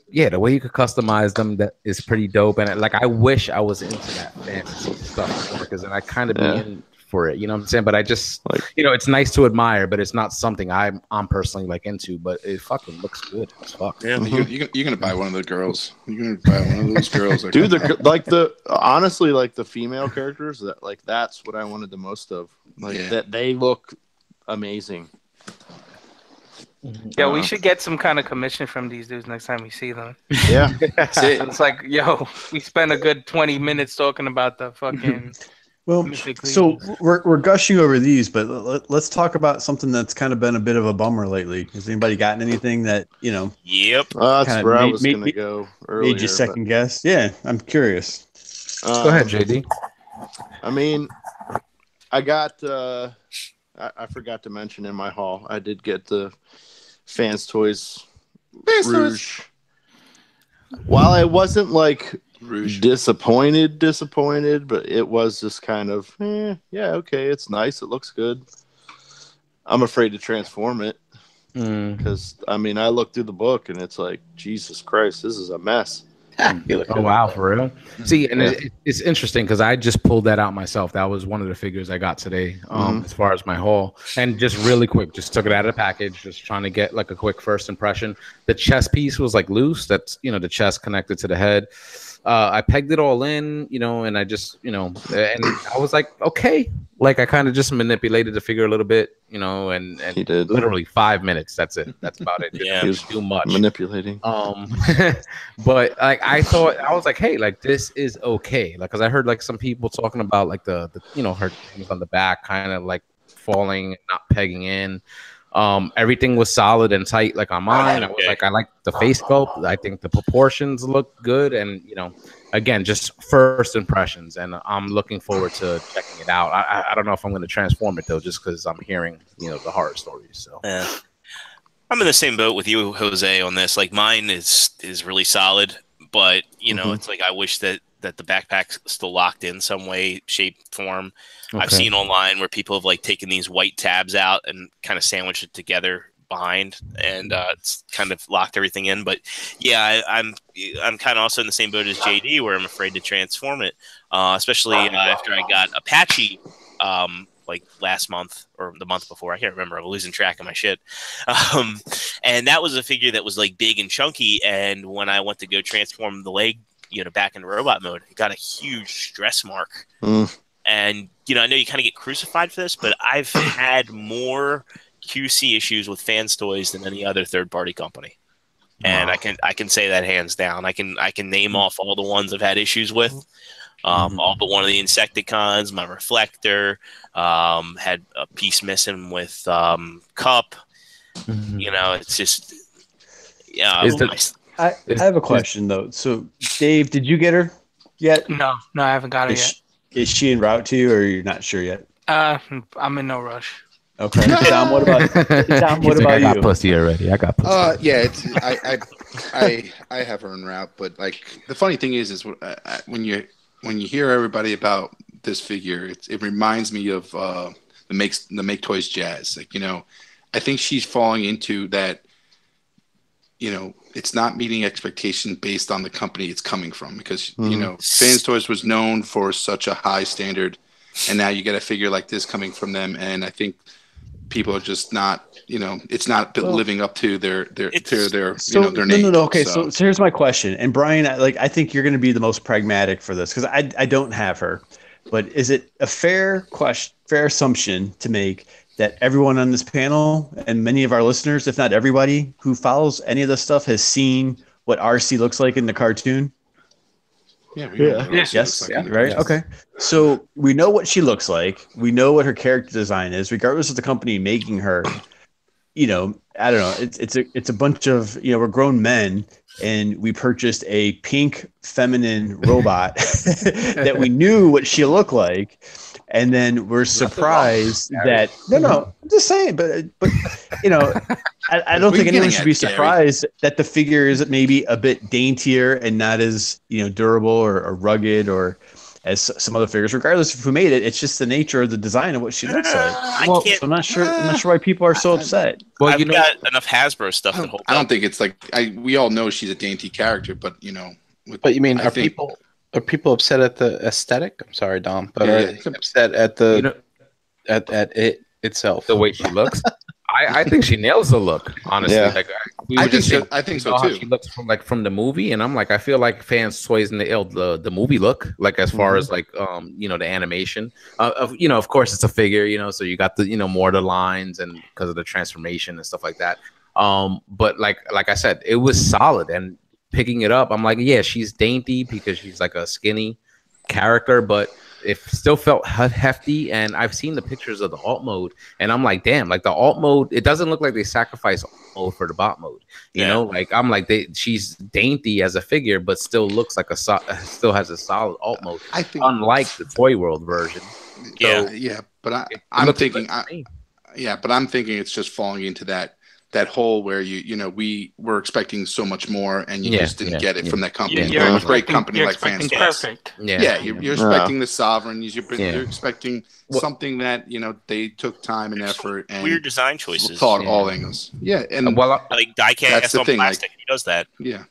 customize them, that is pretty dope. And like I wish I was into that fantasy stuff more, because then I kind of be in for it, you know what I'm saying? But I just like, it's nice to admire, but it's not something I'm personally like into, but it fucking looks good as fuck. Yeah, you're gonna buy one of the girls. You're gonna buy one of those girls. Dude, honestly, like the female characters, that like that's what I wanted the most of. Like that they look amazing. Yeah, we should get some kind of commission from these dudes next time we see them. Yeah. It's like, yo, we spent a good 20 minutes talking about the fucking. Well, so we're gushing over these, but let's talk about something that's kind of been a bit of a bummer lately. Has anybody gotten anything that, Yep. That's where I was going to go earlier. Made you second guess? Yeah, I'm curious. Go ahead, JD. I mean, I got, I forgot to mention in my haul, I did get the Fans Toys Rouge. While I wasn't like disappointed, but it was just kind of, yeah, okay, it's nice, it looks good. I'm afraid to transform it because I mean, I looked through the book and it's like, Jesus Christ, this is a mess. Oh wow, for real? See, and it's interesting because I just pulled that out myself. That was one of the figures I got today, as far as my haul. And just really quick, just took it out of the package, just trying to get like a quick first impression. The chest piece was like loose. That's the chest connected to the head. I pegged it all in, and I just, and I was like, okay, like I kind of just manipulated the figure a little bit, and he did literally 5 minutes. That's it. That's about it. Yeah, he was too much manipulating. But like I was like, hey, like this is okay, like because I heard like some people talking about like the her things on the back kind of like falling, not pegging in. Everything was solid and tight like on mine. I was like, I like the face sculpt. I think the proportions look good, and again, just first impressions, and I'm looking forward to checking it out. I don't know if I'm going to transform it though, just because I'm hearing the horror stories. So yeah, I'm in the same boat with you, Jose, on this. Like mine is really solid, but it's like I wish that the backpack's still locked in some way, shape, form. Okay. I've seen online where people have like taken these white tabs out and kind of sandwiched it together behind, and it's kind of locked everything in. But yeah, I'm kind of also in the same boat as JD, where I'm afraid to transform it, especially after I got Apache like last month or the month before. I can't remember. I'm losing track of my shit. And that was a figure that was like big and chunky, and when I went to go transform the leg, back in robot mode, it got a huge stress mark. And I know you kind of get crucified for this, but I've had more QC issues with Fans Toys than any other third-party company, and I can say that hands down. I can name off all the ones I've had issues with. All but one of the Insecticons, my reflector, had a piece missing with Cup. It's just I have a question though. So, Dave, did you get her yet? No, I haven't got her yet. Is she en route to you, or you're not sure yet? I'm in no rush. Okay, Dom. What about you? I got pussy already. I got pussy. Yeah, I have her en route, but like the funny thing is when you hear everybody about this figure, it reminds me of the Make Toys Jazz. Like I think she's falling into that. It's not meeting expectations based on the company it's coming from, because Fans Toys was known for such a high standard, and now you get a figure like this coming from them, and I think people are just not, it's not living up to their name. No. Okay, so here's my question, and Brian, I think you're going to be the most pragmatic for this because I don't have her, but is it a fair assumption to make that everyone on this panel and many of our listeners, if not everybody who follows any of this stuff, has seen what RC looks like in the cartoon? Yeah. Yes. Right. Yes. Okay. So we know what she looks like. We know what her character design is, regardless of the company making her. I don't know. It's a bunch of we're grown men, and we purchased a pink feminine robot that we knew what she looked like, and then we're surprised that no, I'm just saying, but I don't think anyone should be surprised that the figure is maybe a bit daintier and not as durable or rugged or as some other figures, regardless of who made it. It's just the nature of the design of what she looks like. So I'm not sure why people are so upset. Well, I've got enough Hasbro stuff to hold. I don't think it's like we all know she's a dainty character, but But you mean are people upset at the aesthetic? I'm sorry, Dom, but are they upset at the at it itself, the way she looks? I think she nails the look. Honestly, I think so too. How she looks from the movie, and I'm like, I feel like Fans Toys nailed the movie look, like as far as like the animation. Of course it's a figure, so you got the more of the lines and because of the transformation and stuff like that. But like I said, it was solid, and picking it up, I'm like, yeah, she's dainty because she's like a skinny character, but it still felt hefty. And I've seen the pictures of the alt mode, and I'm like, damn, like the alt mode, it doesn't look like they sacrifice alt mode for the bot mode. You know, like I'm like, she's dainty as a figure, but still looks like still has a solid alt mode. I think, unlike the Toy World version. But I'm thinking it's just falling into that hole where we were expecting so much more, and you just didn't get it from that company. You're a great company like Fans Toys. Perfect. You're expecting the sovereign. You're expecting something that they took time and effort and weird design choices. Thought all angles. Yeah, and like die cast on plastic. He does that. Yeah.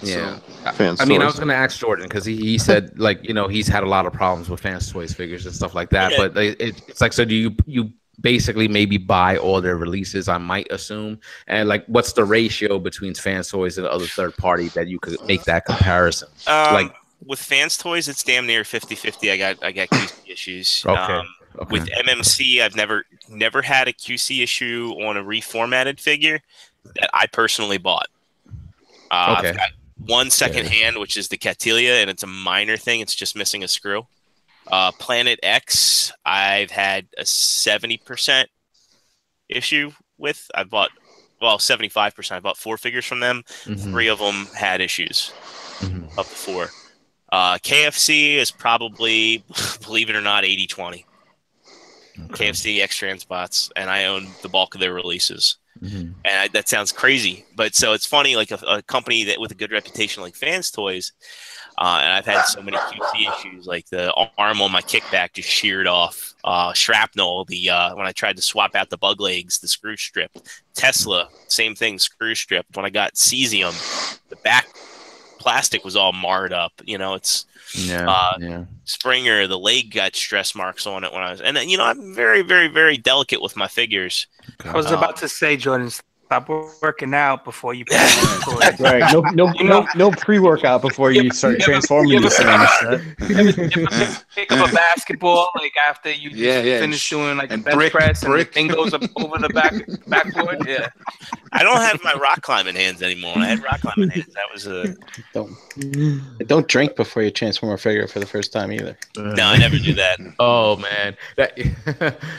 So, Fans I mean, Toys. I was going to ask Jordan because he said like he's had a lot of problems with Fans Toys figures and stuff like that. Yeah. But it's like, so do you basically maybe buy all their releases, I might assume, and like what's the ratio between Fans Toys and the other third party that you could make that comparison? Like with Fans Toys, it's damn near 50-50. I got QC issues. Okay. With MMC, I've never had a QC issue on a reformatted figure that I personally bought. I've got one second hand, which is the Catilia, and it's a minor thing. It's just missing a screw. Planet X, I've had a 70% issue with. I bought 75%. I bought 4 figures from them. 3 of them had issues. Up to 4. KFC is probably, believe it or not, 80-20. KFC X Transbots, and I own the bulk of their releases. And that sounds crazy, but so it's funny, like a company that with a good reputation like Fans Toys, and I've had so many QC issues, like the arm on my kickback just sheared off, shrapnel, when I tried to swap out the bug legs, the screw stripped. Tesla, same thing, screw stripped. When I got cesium, the back plastic was all marred up. Springer, the leg got stress marks on it when I was, and then I'm very, very, very delicate with my figures. I was about to say, Jordan, stop working out before you play. Right. No pre-workout before you start transforming these things. Pick up a basketball like after you finish doing like a bench press and the thing goes up over the backboard. Yeah. I don't have my rock climbing hands anymore. When I had rock climbing hands, that was Don't drink before you transform a figure for the first time either. No, I never do that. Oh man,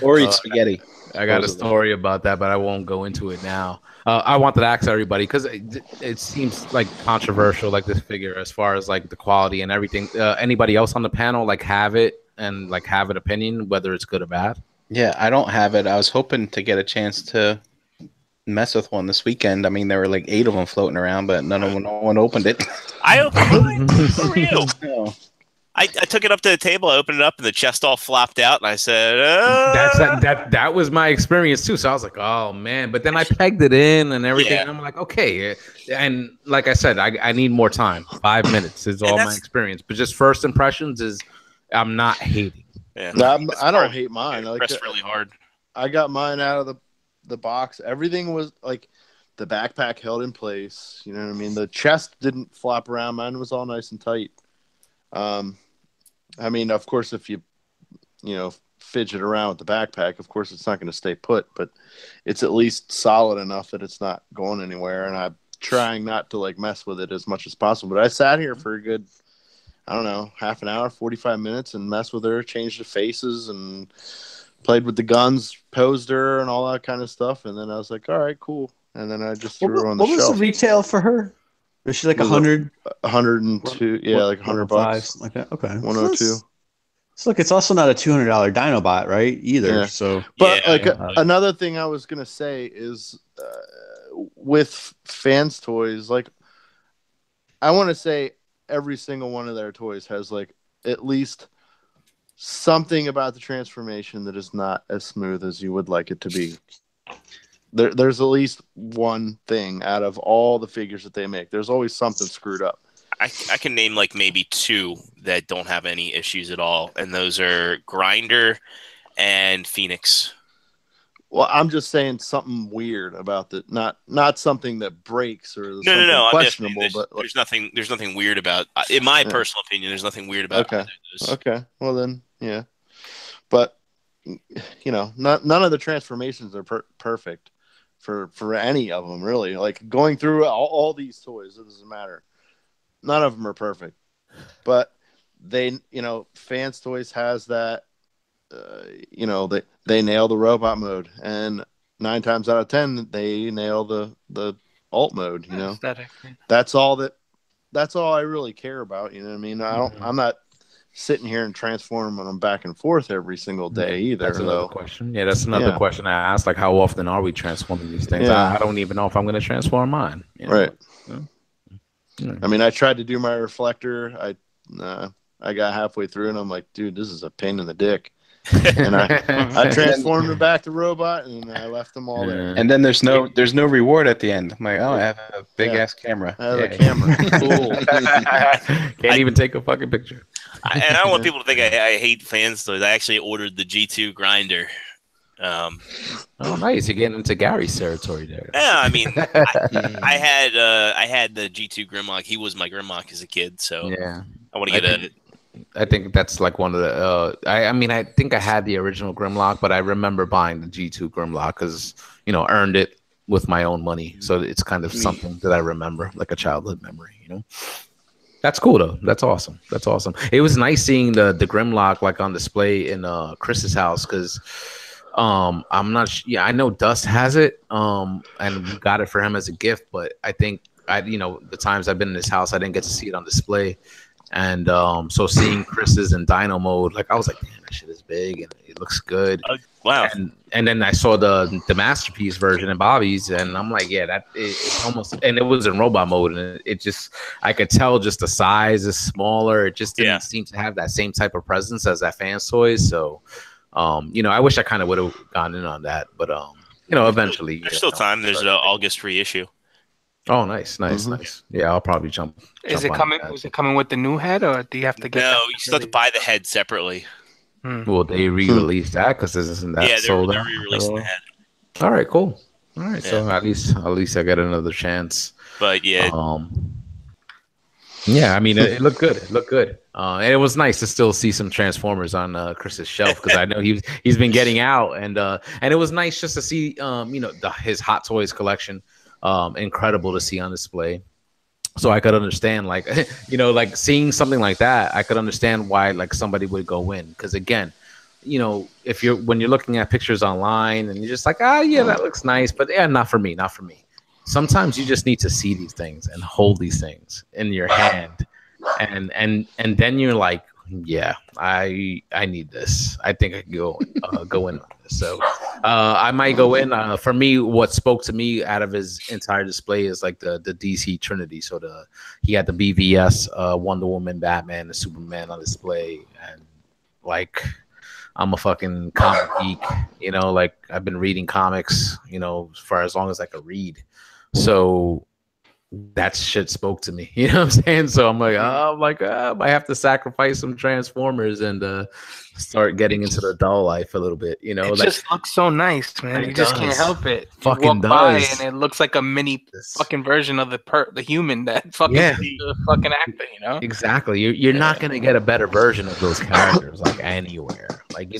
or eat spaghetti. I got a story about that, but I won't go into it now. I wanted to ask everybody because it seems like controversial, like this figure, as far as like the quality and everything. Anybody else on the panel like have it and like have an opinion whether it's good or bad? Yeah, I don't have it. I was hoping to get a chance to mess with one this weekend. I mean, there were like 8 of them floating around, but no one opened it. I opened mine for you. No. I took it up to the table, I opened it up, and the chest all flopped out, and I said, that was my experience too. So I was like, oh man. But then I pegged it in and everything. And I'm like, okay. And like I said, I need more time. 5 minutes is all my experience. But just first impressions is I'm not hating. Yeah. I don't hate mine. I pressed really hard. I got mine out of the box. Everything was like the backpack held in place. You know what I mean? The chest didn't flop around. Mine was all nice and tight. I mean, of course, if you fidget around with the backpack, of course, it's not going to stay put, but it's at least solid enough that it's not going anywhere. And I'm trying not to like mess with it as much as possible. But I sat here for a good, I don't know, half an hour, 45 minutes and messed with her, changed the faces and played with the guns, posed her, and all that kind of stuff. And then I was like, all right, cool. And then I just threw her on the What was the shelf. retail for her? Was she like Was 100? 102, yeah, like $100, something like that. Okay, 102. So look, it's also not a $200 Dinobot, right? Either. Yeah. So, But Yeah. another thing I was gonna say is with fans' toys, like I want to say every single one of their toys has like at least something about the transformation that is not as smooth as you would like it to be. There's at least one thing out of all the figures that they make. There's always something screwed up. I can name like maybe 2 that don't have any issues at all, and those are Grinder and Phoenix. Well, I'm just saying something weird about the not something that breaks or something No. questionable. There's nothing weird about. In my personal opinion, there's nothing weird about. Okay. Okay. Well then, yeah. But none of the transformations are perfect for any of them really. Like going through all these toys, it doesn't matter. None of them are perfect, but they, Fans Toys has that. They nail the robot mode, and 9 times out of 10 they nail the alt mode. Aesthetic. That's all I really care about. You know what I mean? I'm not sitting here and transforming them back and forth every single day either. That's another question. Yeah, that's another question I asked. Like, how often are we transforming these things? Yeah. I don't even know if I'm going to transform mine. Right. Yeah. I mean, I tried to do my reflector. I got halfway through, and I'm like, dude, this is a pain in the dick. And I transformed it back to robot, and I left them all there. And then there's no reward at the end. I'm like, oh, I have a big ass camera. I have a camera. Cool. Can't even take a fucking picture. And I don't want people to think I hate Fans Toys. I actually ordered the G2 Grinder. Oh, nice! You're getting into Gary's territory there. Yeah, I mean, I had the G2 Grimlock. He was my Grimlock as a kid, so yeah, I want to get I think that's like one of the. I think I had the original Grimlock, but I remember buying the G2 Grimlock because earned it with my own money. So it's kind of something that I remember, like a childhood memory. That's cool though. That's awesome. That's awesome. It was nice seeing the Grimlock like on display in Chris's house because. I'm not. I know Dust has it. And we got it for him as a gift. But I think the times I've been in his house, I didn't get to see it on display. And so seeing Chris's in Dino mode, like I was like, damn, that shit is big and it looks good. Wow. And then I saw the masterpiece version in Bobby's, and I'm like, yeah, it's almost. And it was in robot mode, and it just I could tell just the size is smaller. It just didn't seem to have that same type of presence as that Fans Toys. So. I wish I kind of would have gone in on that, but eventually. There's still time. There's an August reissue. Oh, nice. Yeah, I'll probably jump. Is it coming? Was it coming with the new head, or do you have to get? No, you still have to buy the head separately. Will they re-release that? Because isn't that sold out? Yeah, they're re-releasing the head. All right, cool. All right, so at least I get another chance. But yeah. Yeah, I mean, it looked good. It looked good. And it was nice to still see some Transformers on Chris's shelf because I know he's been getting out, and it was nice just to see his Hot Toys collection. Incredible to see on display. So I could understand, like, like seeing something like that, I could understand why like somebody would go in because again, when you're looking at pictures online and you're just like, yeah, that looks nice, but yeah, not for me. Sometimes you just need to see these things and hold these things in your hand, and then you're like, yeah, I need this. I think I can go in on this. So I might go in. For me, what spoke to me out of his entire display is like the DC Trinity. So he had the BVS, Wonder Woman, Batman, and Superman on display, and like. I'm a fucking comic geek, like I've been reading comics, for as long as I could read. So that shit spoke to me. You know what I'm saying? So I'm like, I have to sacrifice some Transformers and start getting into the doll life a little bit. It just looks so nice, man. You just can't help it. Fucking you walk does. by and it looks like a mini fucking version of the human that fucking the fucking actor. Exactly. You're not gonna get a better version of those characters like anywhere. Like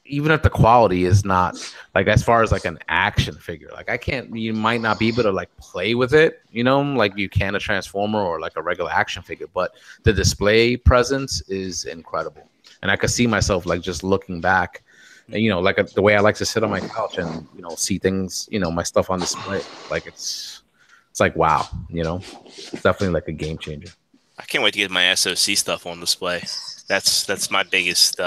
even if the quality is not like as far as like an action figure, like you might not be able to like play with it, like you can a Transformer or like a regular action figure, but the display presence is incredible. And I could see myself like just looking back And, like the way I like to sit on my couch and see things, my stuff on display. Like it's like wow, it's definitely like a game changer. I can't wait to get my SOC stuff on display. That's my biggest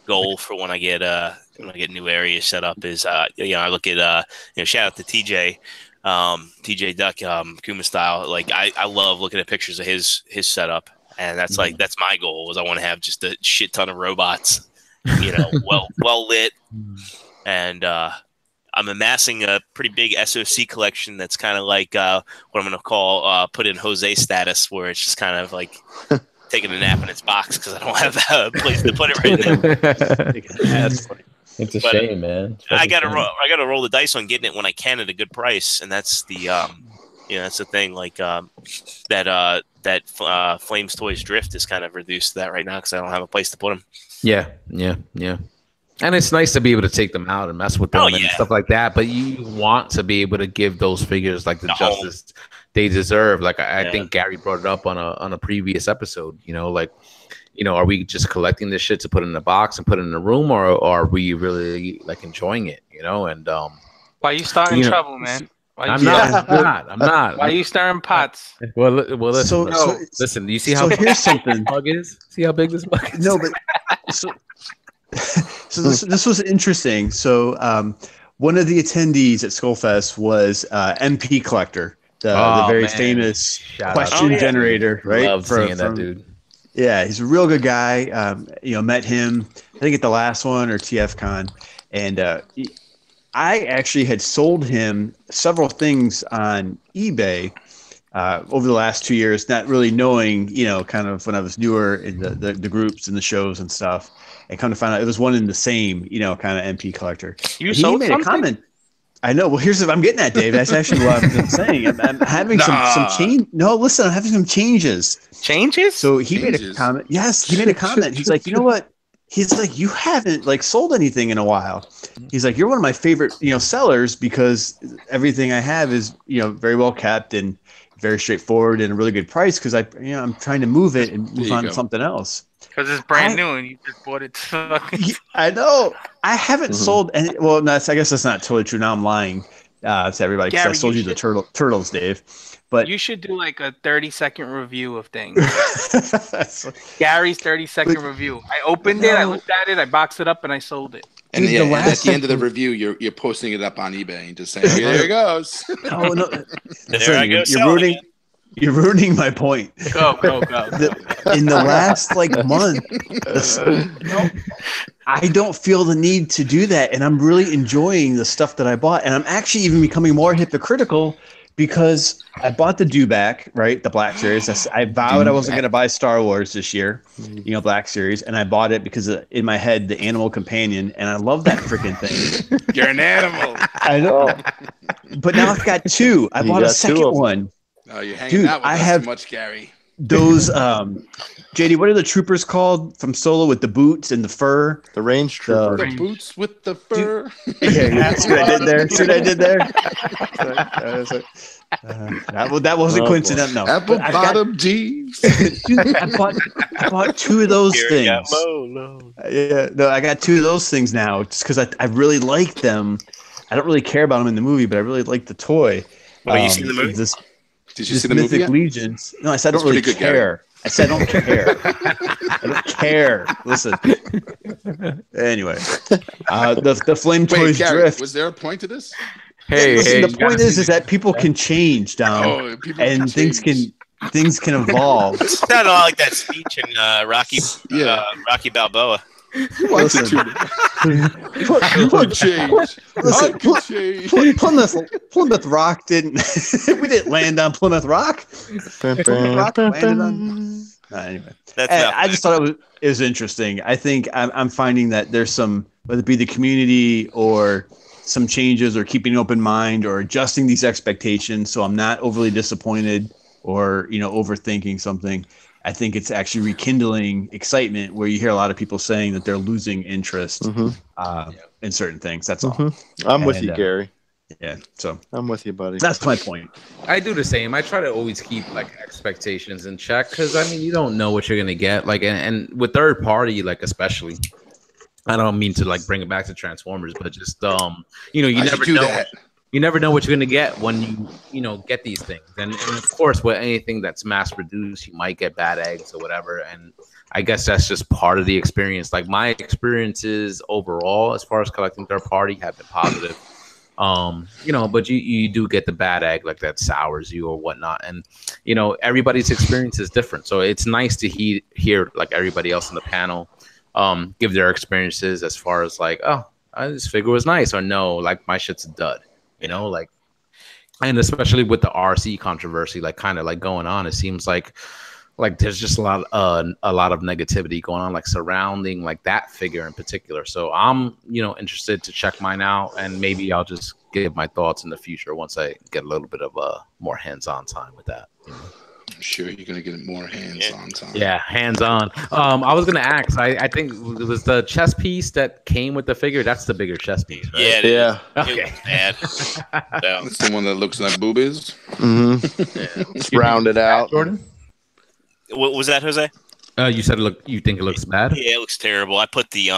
goal for when I get new areas set up. Is I look at shout out to TJ. TJ Duck, Kuma style. Like I love looking at pictures of his setup, and that's that's my goal. Is I want to have just a shit ton of robots, well lit, and I'm amassing a pretty big SOC collection. That's kind of like what I'm going to call put in Jose status, where it's just kind of like taking a nap in its box because I don't have a place to put it right now. It's a shame, man. I gotta roll the dice on getting it when I can at a good price, and that's the that's the thing. Like that Flames Toys Drift is kind of reduced to that right now because I don't have a place to put them. Yeah. And it's nice to be able to take them out and mess with them and stuff like that. But you want to be able to give those figures like the justice they deserve. Like I think Gary brought it up on a previous episode. Are we just collecting this shit to put in a box and put it in a room, or are we really like enjoying it? And why you starting trouble, man? I'm not. Why are you stirring pots? Well, listen. Listen. Do you see how big here's something. Bug is? See how big this bug is? No, but so this was interesting. So one of the attendees at Skullfest was MP Collector, the very famous question generator, right? Love seeing that dude. Yeah, he's a real good guy. Met him, I think, at the last one or TFCon. And I actually had sold him several things on eBay over the last 2 years, not really knowing, kind of when I was newer in the groups and the shows and stuff. And come to find out it was one and the same, kind of MP Collector. You sold made something? a comment. I know. Well, here's what I'm getting at, Dave. That's actually what I'm saying. I'm having some change. No, listen, I'm having some changes. Changes? So he made a comment. Yes, he made a comment. He's like, you know what? He's like, you haven't sold anything in a while. He's like, you're one of my favorite, sellers because everything I have is, very well kept and very straightforward and a really good price because I'm trying to move it and move on to something else. Because it's brand new and you just bought it. I know. I haven't sold any. Well, I guess that's not totally true. Now I'm lying to everybody because I sold you the turtles, Dave. But you should do like a 30-second review of things. Gary's 30-second review. I opened it, I looked at it, I boxed it up, and I sold it. And, and at the end of the review, you're posting it up on eBay and just saying, "There it goes." Oh no! There I go. You're ruining my point. Go. In the last month, I don't feel the need to do that, and I'm really enjoying the stuff that I bought, and I'm actually even becoming more hypocritical because I bought the Dewback, right, the Black Series. I vowed I wasn't going to buy Star Wars this year, Black Series, and I bought it because in my head the Animal Companion, and I love that freaking thing. You're an animal. I know, but now I've got two. I bought a second one. Oh, you're hanging out with us too much, Gary. Those, JD, what are the troopers called from Solo with the boots and the fur? The range troopers. The boots with the fur. That's what I did there. See what I did there? That wasn't coincidental. No. Apple bottom jeans. Dude, I bought two of those things. I got two of those things now just because I really like them. I don't really care about them in the movie, but I really like the toy. You seen the movie? Did you see the movie? Mythic Legions. No, I said I don't really care. I said I don't care. I don't care. Listen. Anyway, the Flame Toys Gary, Drift. Was there a point to this? Listen, the point is that people can change, Dom, and things can evolve. It's not all like that speech in Rocky Balboa. Listen, Plymouth Rock didn't. We didn't land on Plymouth Rock. Plymouth Rock landed on. Anyway, I just thought it was interesting. I think I'm finding that there's some, whether it be the community or some changes or keeping an open mind or adjusting these expectations, so I'm not overly disappointed or overthinking something. I think it's actually rekindling excitement where you hear a lot of people saying that they're losing interest in certain things. That's all. I'm with you, Gary. Yeah, so I'm with you, buddy. That's my point. I do the same. I try to always keep expectations in check because you don't know what you're gonna get. And with third party, especially, I don't mean to like bring it back to Transformers, but just you know, you Why'd never do know. that? You never know what you're gonna get when you know get these things, and of course with anything that's mass produced, you might get bad eggs or whatever, and I guess that's just part of the experience. Like my experiences overall, as far as collecting third party, have been positive. You know, but you do get the bad egg like that sours you or whatnot, and you know everybody's experience is different, so it's nice to hear like everybody else in the panel give their experiences as far as like, oh, this figure was nice, or no, like my shit's a dud. You know, like, and especially with the RC controversy, like kind of like going on, it seems like there's just a lot of negativity going on, like surrounding like that figure in particular. So I'm, you know, interested to check mine out, and maybe I'll just give my thoughts in the future once I get a little bit of more hands-on time with that. You know? I'm sure you're gonna get more hands-on time. Yeah, hands-on. I was gonna ask. I think it was the chess piece that came with the figure. That's the bigger chess piece, right? Yeah, Yeah. Okay. It bad. So, That's the one that looks like boobies. Mm-hmm. It's rounded out. Jordan. what was that, Jose? You said you think it looks bad? Yeah, it looks terrible. I put the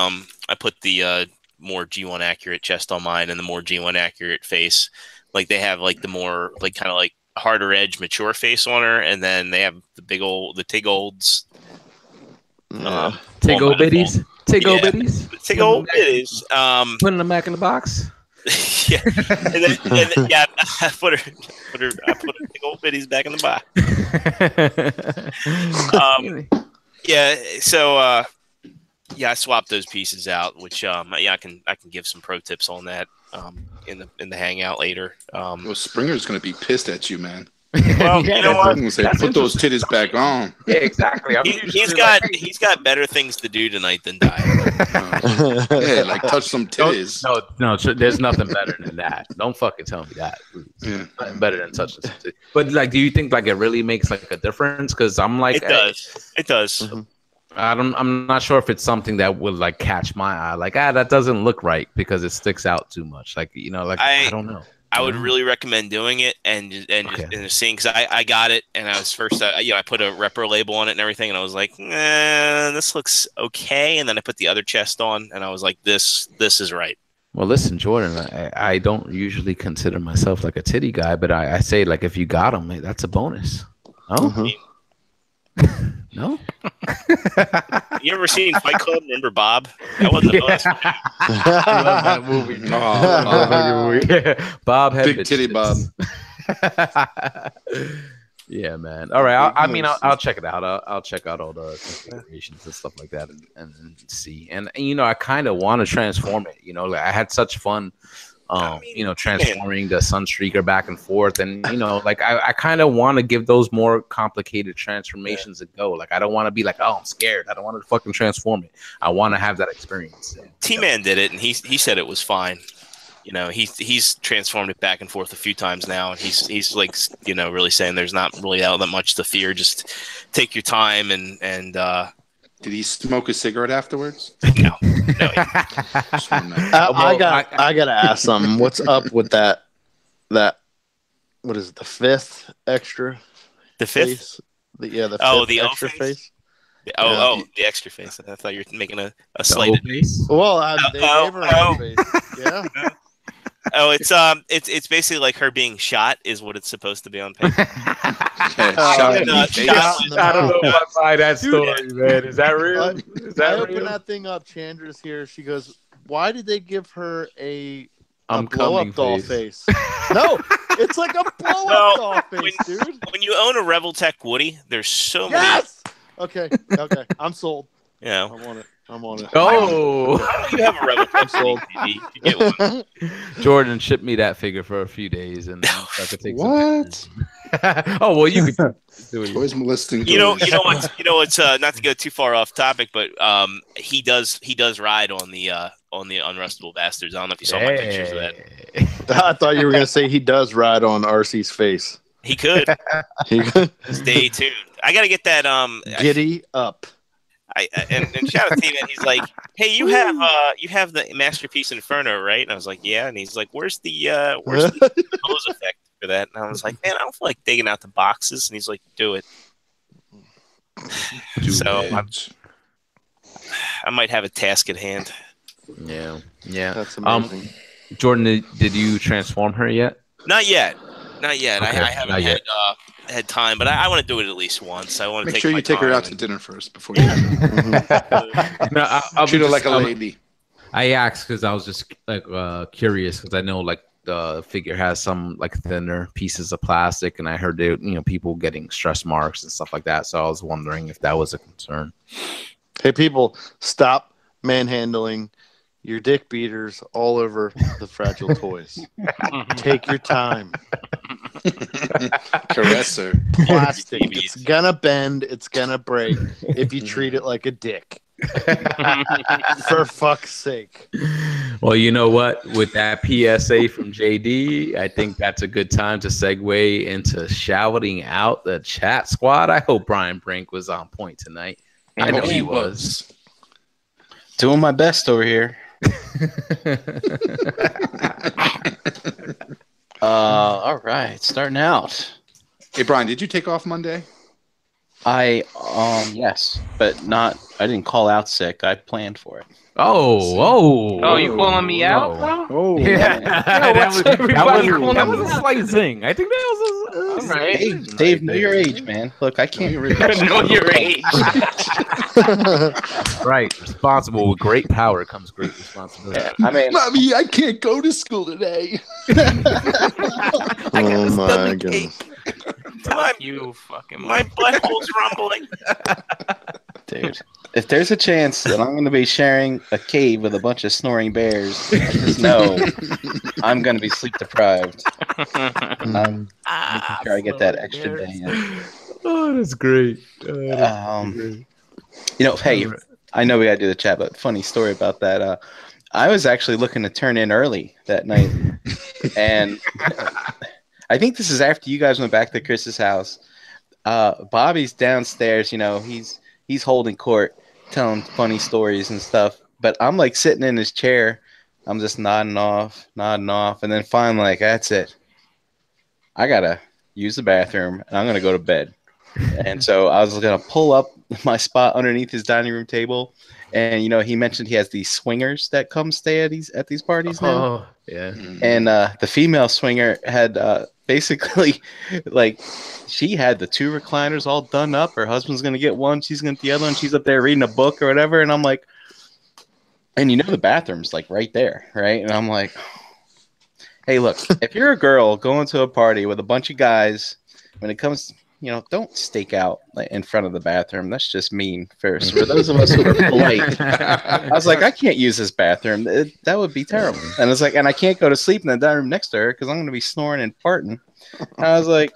more G1 accurate chest on mine and the more G1 accurate face. Like they have like the more like kind of like harder edge mature face on her, and then they have the Tig Olds. Tig old biddies. Tig old Yeah. biddies. Tig Old bitties. Putting them back in the box. Yeah, and then yeah, I put her Tig Old bitties back in the box. Yeah, so yeah, I swapped those pieces out, which yeah, I can give some pro tips on that in the hangout later. Well, Springer's gonna be pissed at you, man. Well, you know I'm what? gonna say, put those titties back on. Yeah, exactly. He's got better things to do tonight than die. Yeah, like touch some titties. No, there's nothing better than that. Don't fucking tell me that. Yeah. Nothing better than touching some titties. But like, do you think like it really makes like a difference? Because I'm like, It does. It does. Mm-hmm. I'm not sure if it's something that would like catch my eye. Like, that doesn't look right because it sticks out too much. Like, you know, like I don't know. I would really recommend doing it and just seeing, because I got it and I was first, I put a repro label on it and everything, and I was like, this looks okay, and then I put the other chest on and I was like, this is right. Well, listen, Jordan, I don't usually consider myself like a titty guy, but I say like if you got them, that's a bonus. Oh, no. You ever seen Fight Club? Remember Bob? That wasn't a bonus. I love that movie. Bob had Big titty Bob. Yeah, man. All right. I'll check it out. I'll check out all the configurations and stuff like that and see. And you know, I kind of want to transform it. You know, like I had such fun. You know, transforming the Sunstreaker back and forth, and you know, like I kind of want to give those more complicated transformations a go. Like I don't want to be like, oh, I'm scared. I don't want to fucking transform it. I want to have that experience. T-Man did it, and he said it was fine. You know, he's transformed it back and forth a few times now, and he's like, you know, really saying there's not really all that much to fear. Just take your time and. Did he smoke a cigarette afterwards? No. I gotta ask something. What's up with that? What is it? The fifth extra? The fifth? Face? The fifth the extra face. The extra face. I thought you were making a slight face. Well, they gave her a face. Yeah. Oh, it's basically like her being shot is what it's supposed to be on paper. I don't know if I buy that story, man. Is that real? Is that I open real? that thing up. Chandra's here. She goes, "Why did they give her a I'm blow coming up doll face. No, it's like a blow up doll face, dude. When you own a Reveltech Woody, there's so many. Yes. Okay. I'm sold. Yeah. I'm on it. Oh, You have a Reveltech sold. Woody. You get one. Jordan shipped me that figure for a few days, and I could take What? some pictures. Oh well, you could do it. Boys molesting. You know what's not to go too far off topic, but he does ride on the Unrustable Bastards. I don't know if you saw my pictures of that. I thought you were gonna say he does ride on RC's face. He could. Stay tuned. I gotta get that. Giddy up. And shout out to him, and he's like, "Hey, you have the Masterpiece Inferno, right?" And I was like, "Yeah." And he's like, "Where's the pose effect for that?" And I was like, "Man, I don't feel like digging out the boxes." And he's like, "Do it." So I might have a task at hand. Yeah, yeah. That's amazing. Jordan, did you transform her yet? Not yet. Not yet. Okay, I haven't not had yet. had time, but I want to do it at least once. I want to Make take sure my you take her time out to and- dinner first before you No, I'll treat be her like a just- lady. I asked because I was just like curious because I know like the figure has some like thinner pieces of plastic, and I heard that people getting stress marks and stuff like that. So I was wondering if that was a concern. Hey, people, stop manhandling your dick beaters all over the fragile toys. Take your time. Caress her. Plastic. It's gonna bend. It's gonna break if you treat it like a dick. For fuck's sake. Well, you know what? With that PSA from JD, I think that's a good time to segue into shouting out the chat squad. I hope Brian Brink was on point tonight. I know he was. Doing my best over here. All right, starting out. Hey, Brian, did you take off Monday? Yes, but not. I didn't call out sick. I planned for it. Oh, you calling me out, bro? Oh, Yeah. that was a slight zing. I think that was All right. Dave, know your age, man. Look, I can't. Know your age. right. Responsible with great power comes great responsibility. I mean, Mommy, I can't go to school today. Oh my goodness. You fucking My butthole's rumbling. dude, if there's a chance that I'm going to be sharing a cave with a bunch of snoring bears, I just know I'm going to be sleep deprived. I'm making sure I get that extra day in. Oh, that's great. Hey, I know we got to do the chat, but funny story about that. I was actually looking to turn in early that night, and I think this is after you guys went back to Chris's house. Bobby's downstairs, he's holding court, telling funny stories and stuff. But I'm like sitting in his chair. I'm just nodding off. And then finally, like, that's it. I got to use the bathroom and I'm going to go to bed. And so I was going to pull up my spot underneath his dining room table. And, he mentioned he has these swingers that come stay at these parties now. Oh, yeah. And the female swinger had basically, like, she had the two recliners all done up. Her husband's going to get one. She's going to get the other one. She's up there reading a book or whatever. And I'm like, and the bathroom's like right there, right? And I'm like, hey, look, if you're a girl going to a party with a bunch of guys, when it comes, don't stake out in front of the bathroom. That's just mean. For those of us who are polite, I was like, I can't use this bathroom. That would be terrible. And it's like, and I can't go to sleep in the dining room next to her because I'm going to be snoring and farting. And I was like,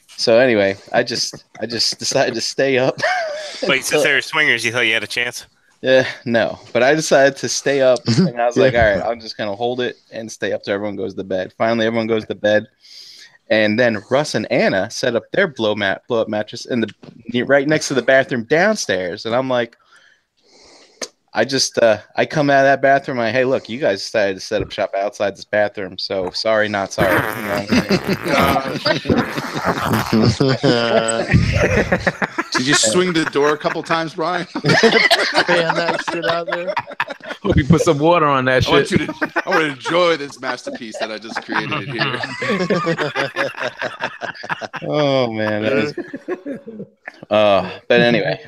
so anyway, I just decided to stay up. Wait, since they were swingers, you thought you had a chance? No, but I decided to stay up, and I was like, all right, I'm just gonna hold it and stay up till everyone goes to bed. Finally, everyone goes to bed, and then Russ and Anna set up their blow up mattress right next to the bathroom downstairs, and I'm like, I come out of that bathroom. Hey, look, you guys decided to set up shop outside this bathroom, so sorry, not sorry. Did you swing the door a couple times, Brian? Fan that shit out there. Hope you put some water on that I want shit. you to enjoy this masterpiece that I just created here. Oh man. But anyway,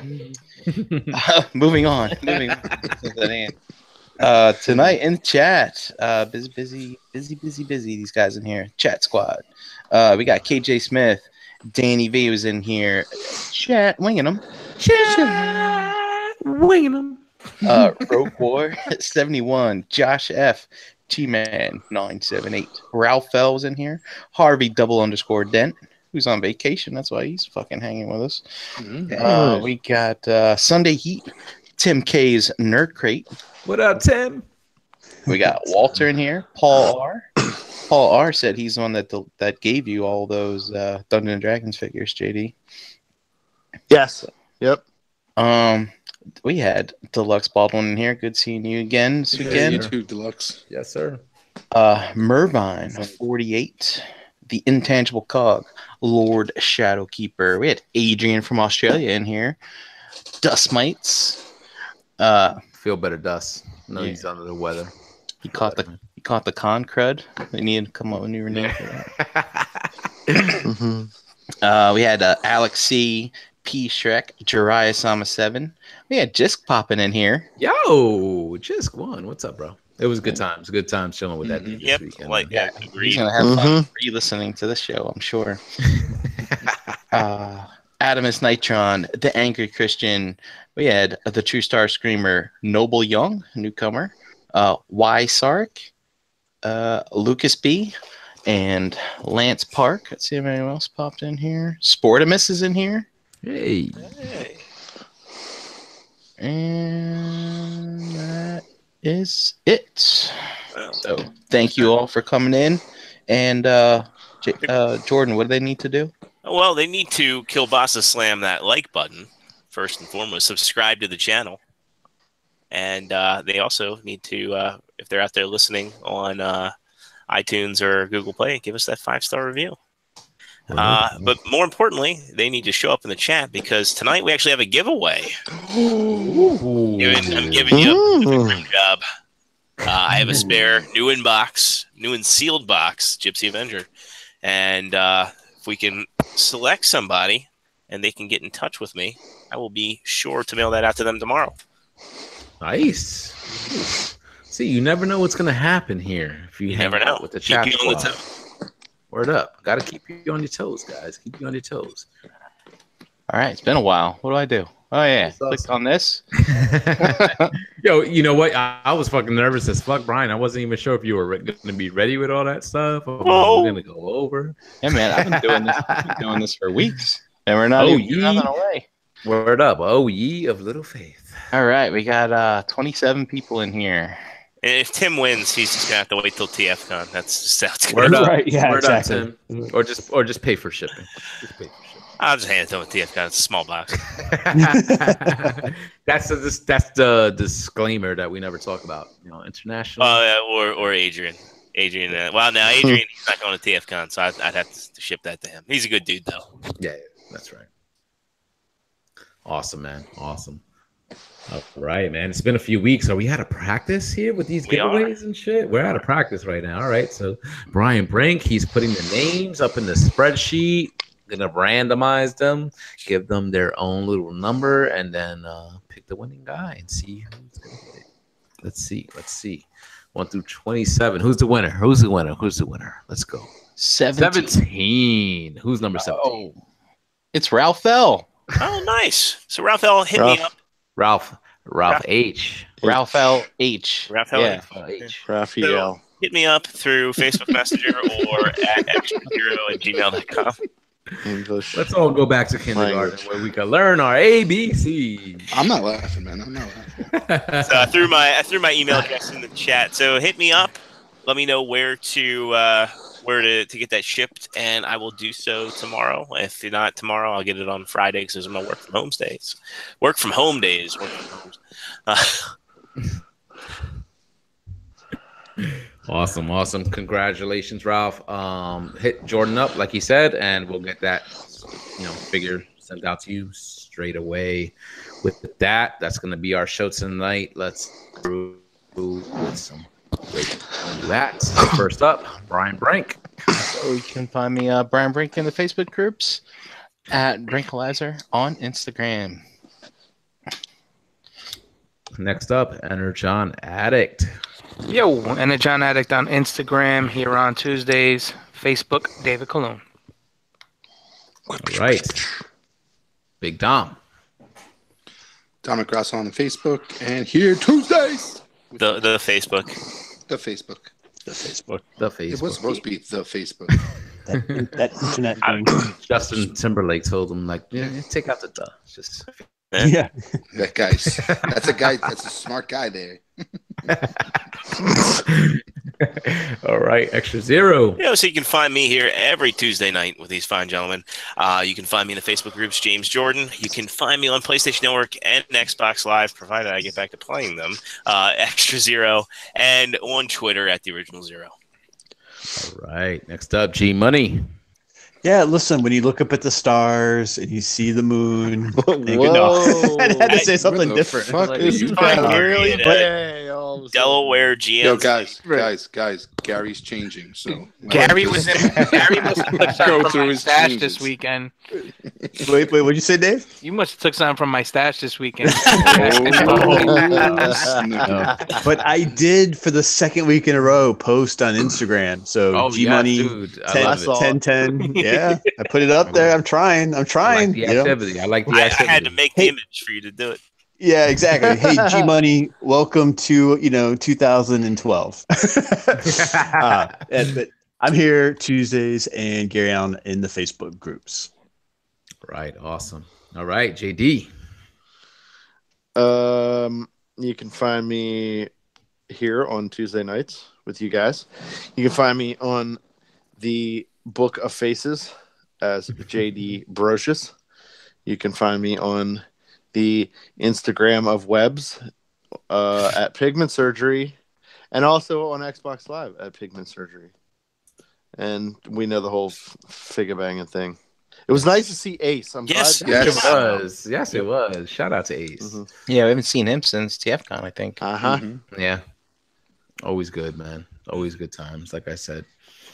moving on. Tonight in chat, busy. These guys in here. Chat squad. We got KJ Smith, Danny V was in here. Chat winging them. Rogue War 71, Josh F, T-Man 978, Ralph Fell was in here. Harvey _Dent, who's on vacation. That's why he's fucking hanging with us. We got Sunday Heat, Tim K's Nerd Crate. What up, Tim? We got Walter in here. Paul R. Paul R said he's the one that gave you all those Dungeons and Dragons figures, JD. Yes. Yep. We had Deluxe Baldwin in here. Good seeing you again. Yeah, you too, Deluxe. Yes, sir. Mervine 48, the Intangible Cog, Lord Shadowkeeper. We had Adrian from Australia in here. Dust Mites. Feel better, Dust. No, he's under the weather. He caught the con crud. They needed to come up with a new name for that. We had Alex C, P Shrek, Jiraiya Sama 7. We had Jisk popping in here. Yo, Jisk won. What's up, bro? It was good times. Good times chilling with that dude this weekend. Like, Yeah, agreed. he's gonna have fun re-listening to this show, I'm sure. Adamus Nitron, the Angry Christian. We had the True Star Screamer, Noble Young, newcomer. Y Sark, Lucas B, and Lance Park. Let's see if anyone else popped in here. Sportimus is in here. Hey. And that is it. So thank you all for coming in. And Jordan, what do they need to do? Well, they need to Kielbasa slam that like button, first and foremost. Subscribe to the channel. And they also need to, if they're out there listening on iTunes or Google Play, give us that 5-star review. But more importantly, they need to show up in the chat because tonight we actually have a giveaway. I'm giving you a grim job. I have a spare new and sealed box, Gypsy Avenger. And if we can select somebody and they can get in touch with me, I will be sure to mail that out to them tomorrow. Nice. See, you never know what's gonna happen here if you never know with the chat. Keep you on the toe. Word up. Gotta keep you on your toes, guys. Keep you on your toes. All right, it's been a while. What do I do? Oh yeah, click on this. Yo, you know what? I was fucking nervous as fuck, Brian. I wasn't even sure if you were gonna be ready with all that stuff. Or we're gonna go over. Yeah, man, I've been doing this for weeks, and we're not even nothing away. Word up. Oh, ye of little faith. All right, we got 27 people in here. And if Tim wins, he's just gonna have to wait till TFCon. That's just how it's Word gonna up. Right, yeah, Word up, exactly. Tim. Or just pay for shipping. Just pay for shipping. I'll just hand it to him with TFCon. It's a small box. That's the disclaimer that we never talk about. You know, international. Or Adrian. Well, now Adrian, he's not going to TFCon, so I'd have to ship that to him. He's a good dude, though. Yeah, that's right. Awesome, man. Awesome. All right, man. It's been a few weeks. Are we out of practice here with these giveaways and shit? We're out of practice right now. All right. So Brian Brink, he's putting the names up in the spreadsheet. Gonna randomize them, give them their own little number, and then pick the winning guy and see who's gonna get it. Let's see. 1 through 27. Who's the winner? Let's go. 17. Who's number 17? Oh, it's Ralph L. Oh, nice. So Ralph L, hit me up. Ralph H. Ralph L. H. Ralph L. Yeah. H. Raphael. So, hit me up through Facebook Messenger or at extra0@gmail.com. English. Let's all go back to kindergarten where we can learn our ABC. I'm not laughing, man. I'm not laughing. So I threw my email address in the chat. So hit me up. Let me know where to get that shipped, and I will do so tomorrow. If not tomorrow, I'll get it on Friday because those are my work from home days. Awesome. Congratulations, Ralph. Hit Jordan up, like he said, and we'll get that, figure sent out to you straight away. With that, that's going to be our show tonight. Let's do with some great that. First up, Brian Brink. So you can find me, Brian Brink, in the Facebook groups at Brinkalizer on Instagram. Next up, Energon Addict. Yo, Energon Addict on Instagram, here on Tuesdays. Facebook, David Colon. All right. Big Dom. Dominic Ross on Facebook, and here Tuesdays. The Facebook. The Facebook. It was supposed to be the Facebook. that internet thing. Justin Timberlake told him, take out the duh. Just Yeah. That's a smart guy there. All right, Extra Zero. So you can find me here every Tuesday night with these fine gentlemen. You can find me in the Facebook groups, James Jordan. You can find me on PlayStation Network and Xbox Live, provided I get back to playing them, Extra Zero, and on Twitter at The Original Zero. All right, next up, G Money. Yeah, listen, when you look up at the stars and you see the moon, Whoa. no. I had to say Where something the different. fuck Like, is you that? got really Yeah. gay all of a sudden. Delaware GM. Yo, guys, Gary's changing. So Gary was in. Gary must have took Go something from through my his stash changes. this weekend. Wait, what'd you say, Dave? You must have took something from my stash this weekend. Oh, snippy. But I did for the second week in a row post on Instagram. So Oh, G yes, Money dude. I 10, love it. 10. Yeah, I put it up there. I'm trying. I like the you know? activity. I like the I activity. had to make the Hey. image for you to do it. Yeah, exactly. Hey, G Money, welcome to 2012. But I'm here Tuesdays and Gary on in the Facebook groups. Right. Awesome. All right, JD. You can find me here on Tuesday nights with you guys. You can find me on the Book of Faces as JD Brocious. You can find me on the Instagram of Webs at Pigment Surgery, and also on Xbox Live at Pigment Surgery. And we know the whole figure banging thing. It was nice to see Ace. I'm Yes, glad. It was. Yes, it was. Shout out to Ace. Mm-hmm. Yeah, we haven't seen him since TFCon, I think. Uh-huh. Yeah. Always good, man. Always good times, like I said.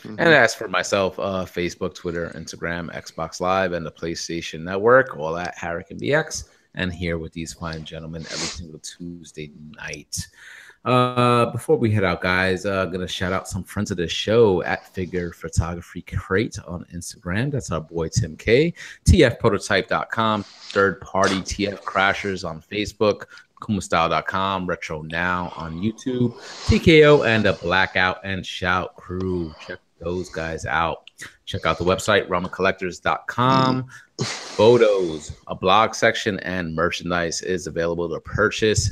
Mm-hmm. And as for myself, Facebook, Twitter, Instagram, Xbox Live, and the PlayStation Network, all at Harrick and BX. And here with these fine gentlemen every single Tuesday night. Before we head out, guys, gonna shout out some friends of the show at Figure Photography Crate on Instagram. That's our boy Tim K. TFPrototype.com, third party TF Crashers on Facebook, kumastyle.com, Retro Now on YouTube, TKO and the Blackout and Shout crew. Check those guys out. Check out the website, RomanCollectors.com. Photos, a blog section, and merchandise is available to purchase.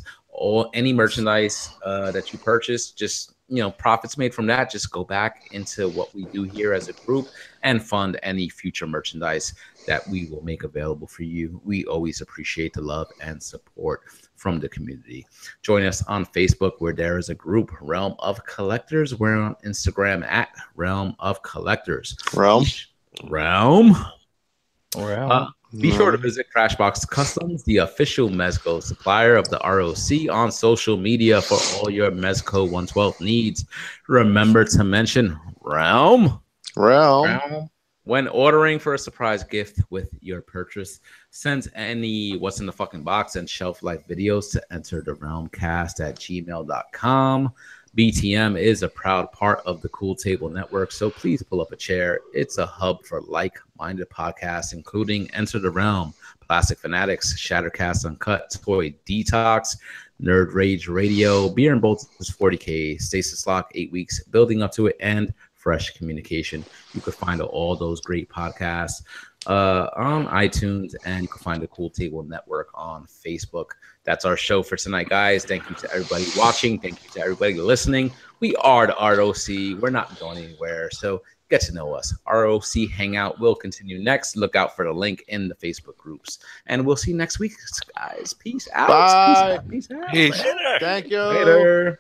Any merchandise that you purchase, just profits made from that, just go back into what we do here as a group and fund any future merchandise that we will make available for you. We always appreciate the love and support from the community. Join us on Facebook, where there is a group, Realm of Collectors. We're on Instagram at Realm of Collectors. Realm. Be sure to visit Crashbox Customs, the official Mezco supplier of the ROC, on social media for all your Mezco 112 needs. Remember to mention Realm when ordering for a surprise gift with your purchase. Send any what's in the fucking box and shelf life videos to enter the realmcast@gmail.com. BTM is a proud part of the Cool Table Network, so please pull up a chair. It's a hub for like-minded podcasts, including Enter the Realm, Plastic Fanatics, Shattercast Uncut, Toy Detox, Nerd Rage Radio, Beer and Bolts is 40K, Stasis Lock 8 weeks, Building Up to It, and Fresh Communication. You could find all those great podcasts on iTunes, and you can find the Cool Table Network on Facebook. That's our show for tonight, guys. Thank you to everybody watching. Thank you to everybody listening. We are the ROC. We're not going anywhere, so get to know us. ROC Hangout will continue next. Look out for the link in the Facebook groups, and we'll see you next week, guys. Peace out. Bye. Peace out. Peace. Thank you. Later.